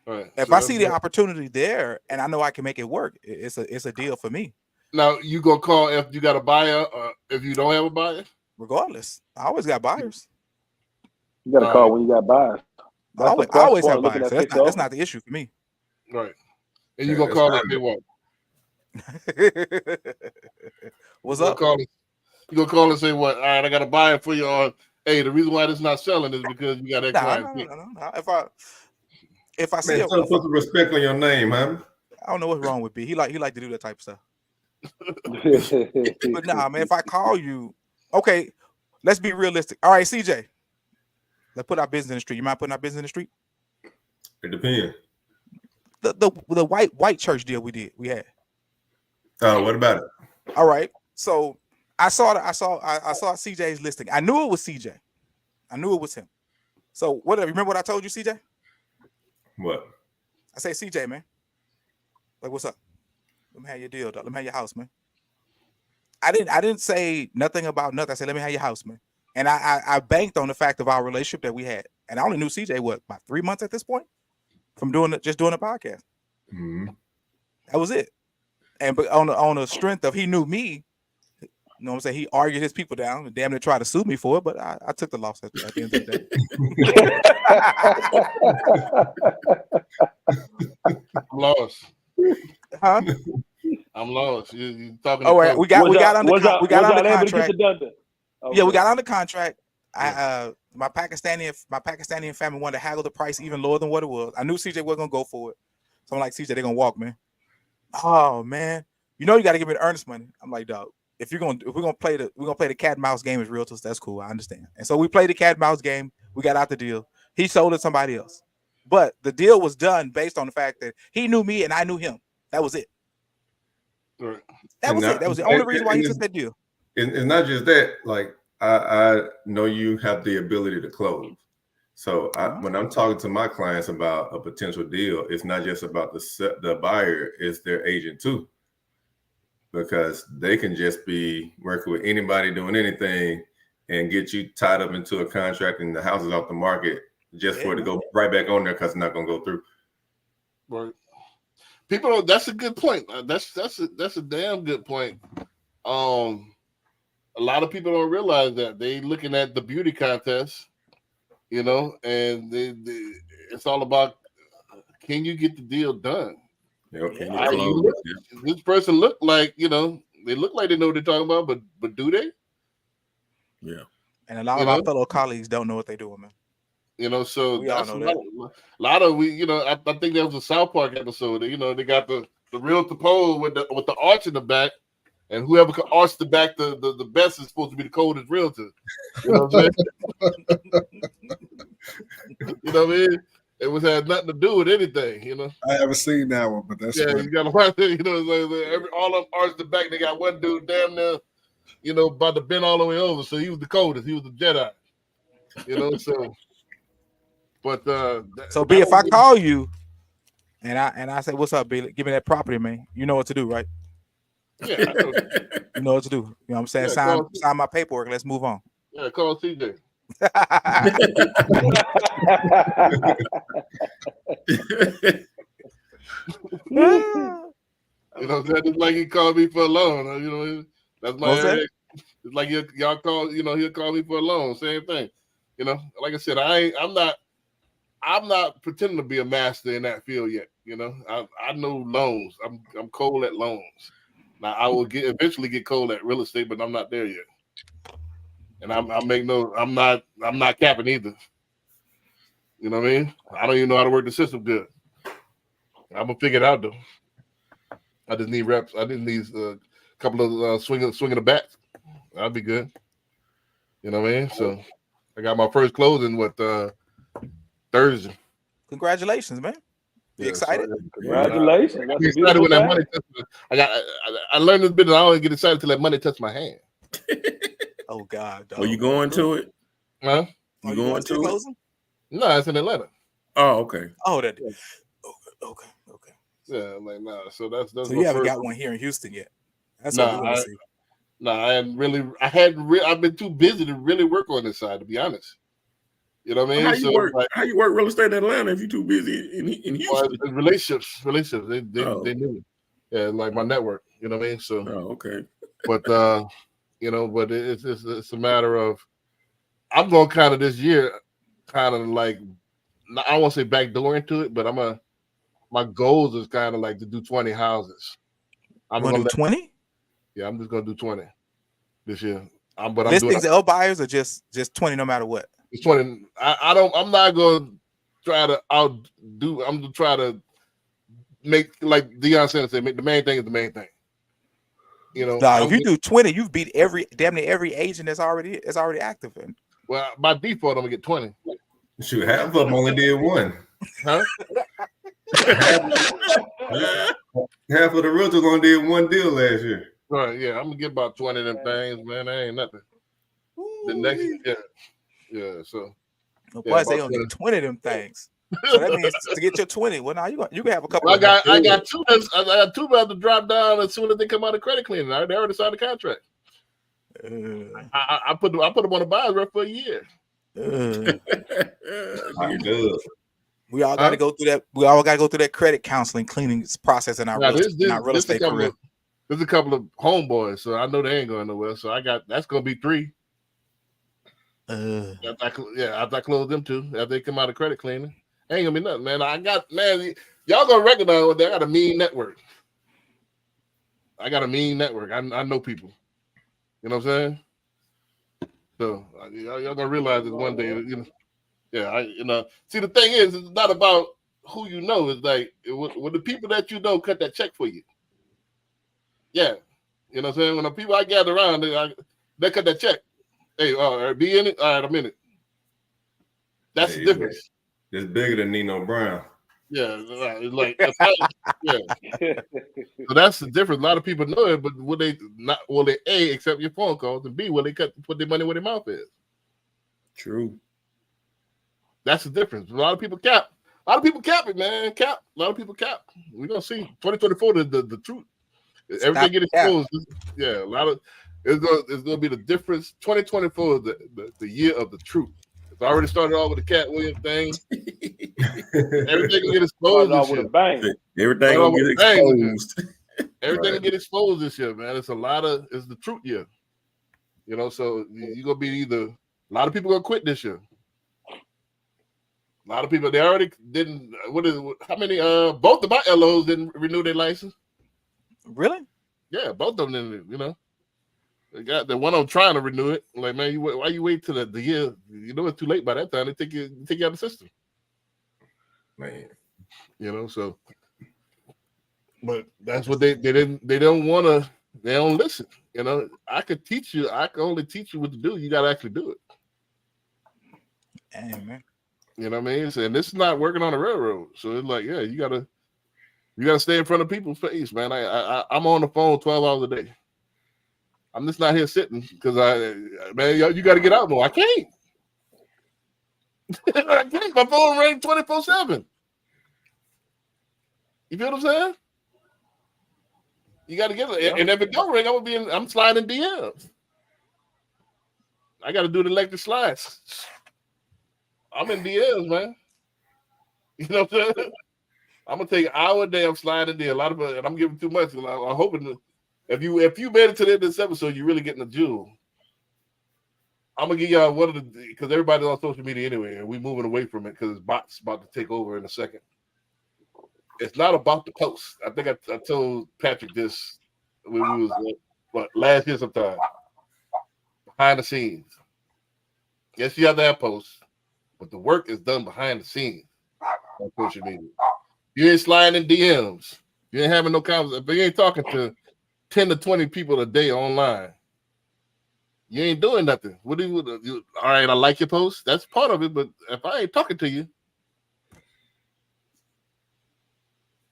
Right. If I see the opportunity there and I know I can make it work, it's a deal for me. Now you gonna call if you got a buyer or if you don't have a buyer? Regardless, I always got buyers. You got to call when you got buyers. I always have buyers. So that's not the issue for me. Right. And you gonna call and say what? What's up? You gonna call and say what? All right, I got a buyer for you. Or hey, the reason why this not selling is because you got X, Y, Z. No. If I see put the respect on your name, huh? I don't know what's wrong with B. He like to do that type of stuff. But nah, man, if I call you, okay, let's be realistic. All right, CJ, let's put our business in the street. You mind putting our business in the street? It depends. The white church deal we had. What about it? All right, so I saw CJ's listing. I knew it was CJ. I knew it was him. So whatever. Remember what I told you, CJ? What? I say, CJ, man. Like, what's up? Let me have your deal, dog. Let me have your house, man. I didn't say nothing about nothing. I said, let me have your house, man. And I banked on the fact of our relationship that we had. And I only knew CJ, about 3 months at this point from doing a podcast. Mm-hmm. That was it. And but on the strength of he knew me, you know what I'm saying? He argued his people down and damn near tried to sue me for it, but I took the loss at the end of the day. I'm lost. Huh? I'm lost. You talking? Oh, right. We got under contract. Okay. Yeah, we got under contract. My Pakistani family wanted to haggle the price even lower than what it was. I knew CJ was gonna go for it, so I'm like, CJ, they're gonna walk, man. Oh man, you got to give me the earnest money. I'm like, dog, if we're gonna play the cat and mouse game as realtors, that's cool. I understand. And so we played the cat and mouse game. We got out the deal. He sold it to somebody else. But the deal was done based on the fact that he knew me and I knew him. That was it. Right. That was it. That was the only reason why he took that deal. It's not just that. Like I know you have the ability to close. So when I'm talking to my clients about a potential deal, it's not just about the buyer; it's their agent too, because they can just be working with anybody doing anything and get you tied up into a contract and the house is off the market just for it to go right back on there because it's not going to go through. Right. People, that's a good point. That's a damn good point. A lot of people don't realize that they looking at the beauty contest, and it's all about, can you get the deal done? This person look like, they look like they know what they're talking about, but do they? Yeah. And a lot of our fellow colleagues don't know what they're doing, man. So we all know that. A lot of I think there was a South Park episode. They got the realtor pole with the arch in the back, and whoever can arch the back the best is supposed to be the coldest realtor. You know what I'm saying? You know what I mean? It had nothing to do with anything. I haven't seen that one, but that's you got to watch it. All of them arched the back. They got one dude damn near, about to bend all the way over. So he was the coldest. He was the Jedi. So. But so B, if I call you and I say, "What's up, B? Give me that property, man." You know what to do, right? Yeah, I know. You know what to do. You know what I'm saying? Yeah, sign my paperwork. Let's move on. Yeah, call CJ. Just like he called me for a loan. That's my area. It's like y'all call. He'll call me for a loan. Same thing. Like I said, I'm not pretending to be a master in that field yet. I know loans. I'm cold at loans. Now I will eventually get cold at real estate, but I'm not there yet. And I'm not capping either. You know what I mean? I don't even know how to work the system good. I'm gonna figure it out though. I just need reps. I just need a couple of swinging the bats. That'll be good. You know what I mean? So I got my first closing Thursday. Congratulations, man. You excited? Congratulations. I'm excited when that money touches. I learned this business. I don't get excited till that money touch my hand. Oh God. Are you going to it? Huh? You going to it? No, it's in Atlanta. Oh, okay. Oh, that. Okay. Yeah, like nah. So that's so you haven't got one here in Houston yet. That's what we want to see. I've been too busy to really work on this side, to be honest. You know what I mean? How you work real estate in Atlanta if you're too busy in Houston? Well, relationships. They knew it. Yeah, like my network. You know what I mean? So. Oh, okay. But but it's a matter of I'm going kind of this year, kind of like I don't want to say backdoor into it, but my goals is kind of like to do 20 houses. I'm going to do 20? Yeah, I'm just gonna do 20 this year. Listings L buyers or just 20 no matter what. It's 20. I'm not gonna try to outdo. I'm gonna try to make, like Deion Sanders said, the main thing is the main thing. If you do 20, you've beat damn near every agent that's already active in. Well, by default, I'm gonna get 20. Shoot, half of them only did one. Huh? Half of the realtors only did one deal last year. Right, yeah, I'm gonna get about 20 of them things, man. That ain't nothing. The next, yeah. So, boy, they only 20 of them things. So that means to get your 20. Well, now you can have a couple. I got two. I got two about to drop down as soon as they come out of credit cleaning. They already signed the contract. I put them on the buyer's rep for a year. We all got to go through that. We all got to go through that credit counseling, cleaning process in our real estate career. There's a couple of homeboys, so I know they ain't going nowhere. So that's gonna be 3. After I close them 2, after they come out of credit cleaning, ain't gonna be nothing, man. Y'all gonna recognize what I got a mean network. I know people. You know what I'm saying? So y'all gonna realize it one day. See, the thing is, it's not about who you know. It's like when the people that you know cut that check for you. Yeah, you know what I'm saying? When the people I gather around, they cut that check. Hey, be in it. All right, I'm in it. That's the difference. It's bigger than Nino Brown. Yeah, it's like yeah. So that's the difference. A lot of people know it, but will they A, accept your phone calls, and B, will they put their money where their mouth is? True. That's the difference. A lot of people cap. A lot of people cap it, man. Cap. A lot of people cap. We're gonna see 2024 the truth. Everything get exposed. Yeah, a lot of it's gonna be the difference. 2024 is the year of the truth. It's already started off with the Cat Williams thing. Everything will get exposed this year. Everything will get exposed. Everything will get exposed this year, man. It's the truth year. You know, so you're gonna be a lot of people gonna quit this year. A lot of people, they already didn't. How many? Both of my LOs didn't renew their license. Really? Yeah, both of them didn't. You know, they got the one on trying to renew it. Like, man, why you wait till the year? You know, it's too late by that time. They take you out of the system. Man, you know, so. But that's what they don't want to. They don't listen. You know, I could teach you. I can only teach you what to do. You got to actually do it. Amen. You know what I mean? And this is not working on the railroad. So it's like, yeah, you gotta stay in front of people's face, man. I'm on the phone 12 hours a day. I'm just not here sitting because you got to get out more. I can't. I can't. My phone rings 24/7. You feel what I'm saying? You got to get it. And if it don't ring, I'm sliding DMs. I got to do the electric slides. I'm in DMs, man. You know what I'm saying? I'm gonna take an hour a day. I'm sliding there. A lot of it, and I'm giving too much. I'm hoping if you made it to the end of this episode, you're really getting a jewel. I'm gonna give y'all one of the because everybody's on social media anyway, and we're moving away from it because bots about to take over in a second. It's not about the post. I think I told Patrick this when we was last year sometime. Behind the scenes. Yes, you have to have posts. But the work is done behind the scenes on social media. You ain't sliding in DMs. You ain't having no conversation. But you ain't talking to 10 to 20 people a day online. You ain't doing nothing. All right, I like your post. That's part of it. But if I ain't talking to you,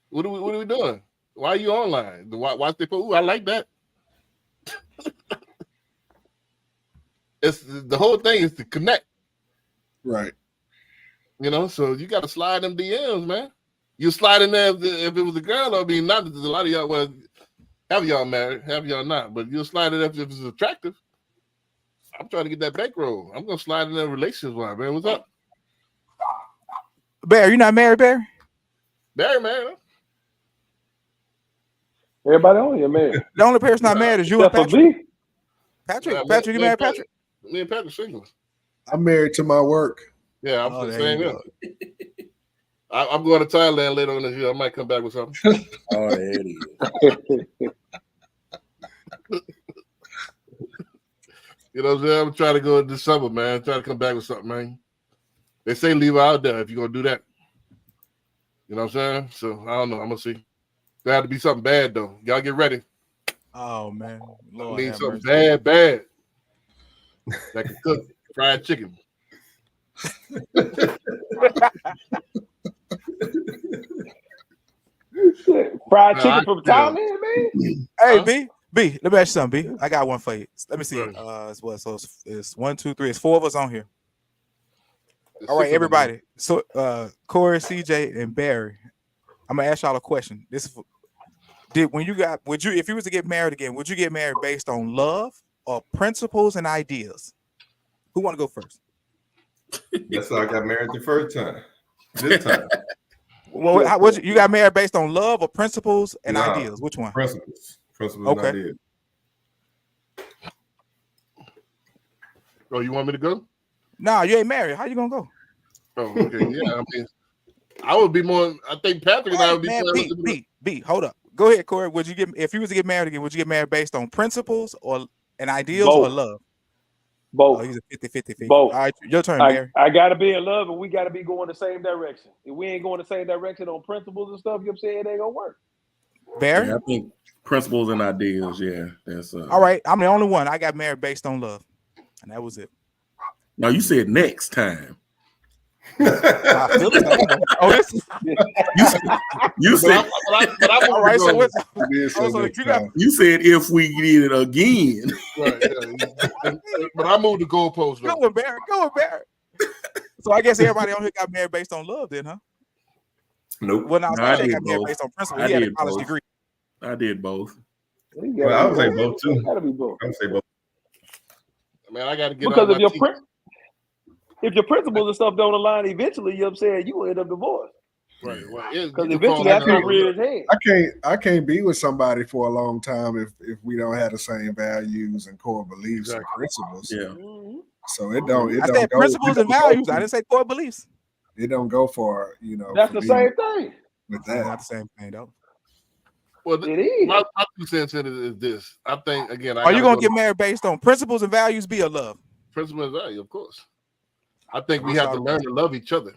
what are we doing? Why are you online? Watch they post. Ooh, I like that. It's the whole thing is to connect. Right. You know, so you got to slide them DMs, man. You slide in there if it was a girl. I mean, not that a lot of y'all have y'all married, have y'all not, but you'll slide it if it's attractive. I'm trying to get that bankroll. I'm gonna slide in there relationships wise, man. What's up? Barry, you not married, Barry? Barry, man. Everybody on here, man. The only person not married is you and Patrick. Patrick, you married Patrick? Me and Patrick single. I'm married to my work. Yeah, I'm the same. I'm going to Thailand later on this year. I might come back with something. Oh, there it is. You know what I'm saying? I'm trying to go this summer, man. Try to come back with something, man. They say leave her out there if you're going to do that. You know what I'm saying? So, I don't know. I'm going to see. There had to be something bad, though. Y'all get ready. Oh, man. Lord I need something bad that can cook fried chicken. Fried chicken from Thailand, man. Hey, B, let me ask you something, B. I got one for you. Let me see. It's 1, 2, 3. It's 4 of us on here. All right, everybody. So Corey, CJ, and Barry, I'm gonna ask y'all a question. This is if you was to get married again, would you get married based on love or principles and ideas? Who want to go first? That's how I got married the first time. This time. Well, you got married based on love or principles and ideas? Which one? Principles and ideas. Oh, you want me to go? No, you ain't married. How you gonna go? Oh, okay. Yeah, I mean, I would be more. I think Patrick and I would be. B, hold up. Go ahead, Corey. Would you if you was to get married again? Would you get married based on principles and ideals or love? Both. Oh, he's a 50-50. Both. All right, your turn, Barry. I gotta be in love, and we gotta be going the same direction. If we ain't going the same direction on principles and stuff, you know what I'm saying, it ain't gonna work. Barry? Yeah, I think principles and ideals. Yeah, that's all right. I'm the only one. I got married based on love, and that was it. Now you said next time. Oh, this is You said, all right. So what's You said if we did it again. Right, yeah. But I moved the goalpost. Go with Barrett. Go with Barrett. So I guess everybody on here got married based on love, then, huh? Nope. Well, now No, I Sashay did got married both. based on principle. I He had a did college both. degree. I did both. Well, I would say both too. Gotta be both. I would say both. Man, I got to get Because on if my your teeth. if your principles and stuff don't align, eventually, you know what I'm saying, you will end up divorced. Right. Because eventually, that's gonna rear his head. I can't be with somebody for a long time if we don't have the same values and core beliefs and principles. Yeah. So it don't. It I don't said go, principles it and don't go values. for- I didn't say core beliefs. It don't go for That's for the me same thing. with That's not that. the same thing, though. Well, It is. my 2 cents in it is this. I think again. Are you gonna get married based on principles and values? Be a love. Principle and value, of course. I think we have to learn to love each other.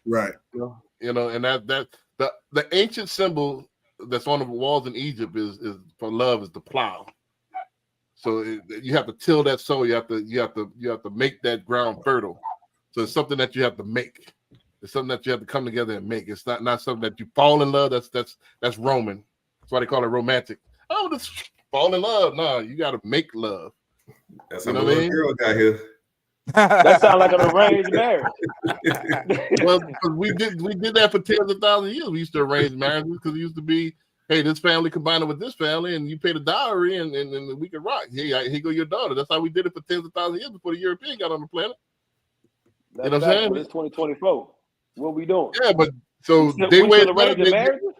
Right. You know, and that the ancient symbol that's on the walls in Egypt is for love is the plow. So you have to till that soil. You have to make that ground fertile. So it's something that you have to make. It's something that you have to come together and make. It's not something that you fall in love. That's Roman. That's why they call it romantic. Oh, just fall in love. No, you got to make love. That's You how know the what I little mean? girl got here. That sounds like an arranged marriage. Well, because we did that for tens of thousands of years. We used to arrange marriages because it used to be, hey, this family combined with this family, and you pay the dowry, and we can rock. Hey, here go your daughter. That's how we did it for tens of thousands of years before the European got on the planet. That's You know what I'm saying? It's 2024. What we doing? Yeah, but so We they still wait. arranging marriages?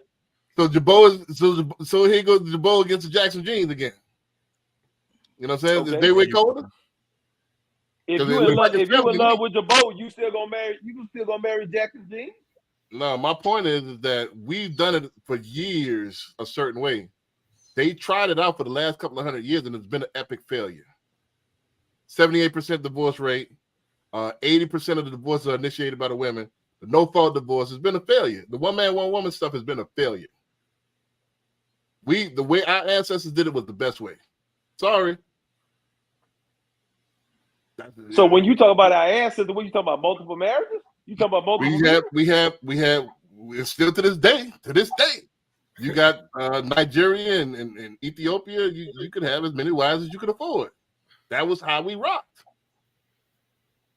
So Jabot is so here goes Jabot against the Jackson Jeans again. You know what I'm saying? Is Okay. they way colder? If 'Cause you it in look love, like it's if you family in to love me. with your boat, you still gonna marry Jackson Jean? No, my point is that we've done it for years a certain way. They tried it out for the last couple of 100 years, and it's been an epic failure. 78% divorce rate. 80% of the divorces are initiated by the women. The no-fault divorce has been a failure. The one-man, one-woman stuff has been a failure. The way our ancestors did it was the best way. Sorry. So when you talk about our ancestors, what you talking about? Multiple marriages? You talking about multiple? We have still to this day. You got Nigeria and Ethiopia. You could have as many wives as you could afford. That was how we rocked.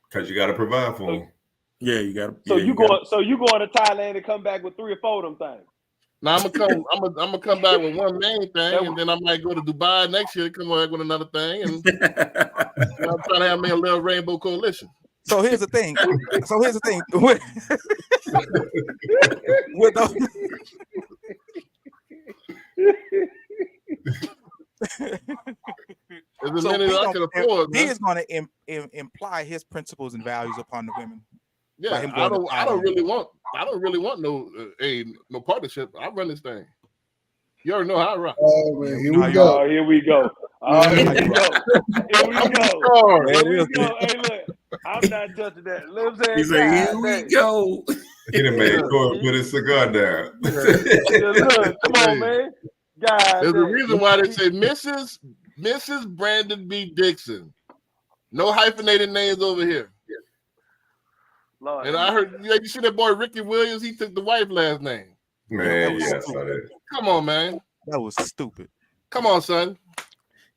Because you got to provide for them. Yeah, you got. So you going to Thailand and come back with 3 or 4 of them things? Now I'm gonna come back with one main thing, and then I might go to Dubai next year, come back with another thing, and I'm trying to have me a little rainbow coalition. So here's the thing. With As many as I can afford, he man. is going to imply his principles and values upon the women. by Yeah, him I going to don't Thailand. really want no partnership. I run this thing. You already know how I rock. Oh man, here No, we go. Oh, here we go. Oh, here we go. Here we go. Here we go. Hey, look, I'm not touching that. Let him say, He said, "Here we go." He done made Corey put his cigar down. Look, come on, man. God, There's a reason why they say Mrs. Brandon B. Dixon. No hyphenated names over here. Lord, And I heard you see that boy Ricky Williams. He took the wife last name. Man, yeah, I saw that. Come on, man. That was stupid. Come on, son.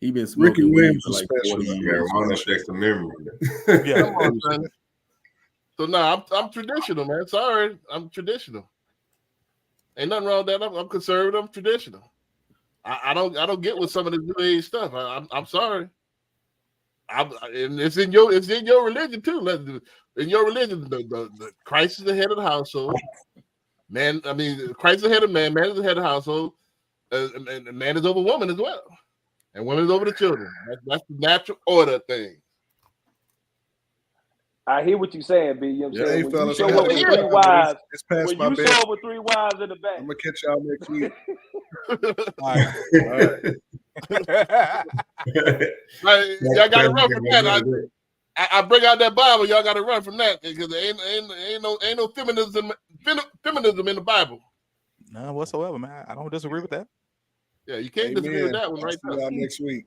He been Ricky smoking weed Williams for is like special. 40 years. Marijuana checks the memory. Yeah. Come on, son. So now I'm traditional, man. Sorry, I'm traditional. Ain't nothing wrong with that. I'm conservative. I'm traditional. I don't get with some of this new age stuff. I'm sorry. And it's in your religion too. In your religion, the Christ is the head of the household. Man, I mean, Christ is the head of man. Man is the head of the household, and man is over woman as well, and woman is over the children. That's the natural order thing. I hear what you're saying, B. You know what I'm Hey, saying? When fellas, you I show gotta up with get 3 out. wives, It's past when my you bed. show up with 3 wives in the back, I'm gonna catch y'all next week. Right, y'all got to run from that. I bring out that Bible. Y'all got to run from that because there ain't no feminism in the Bible. None whatsoever, man. I don't disagree with that. Yeah, you can't disagree with that one right See y'all there. next week.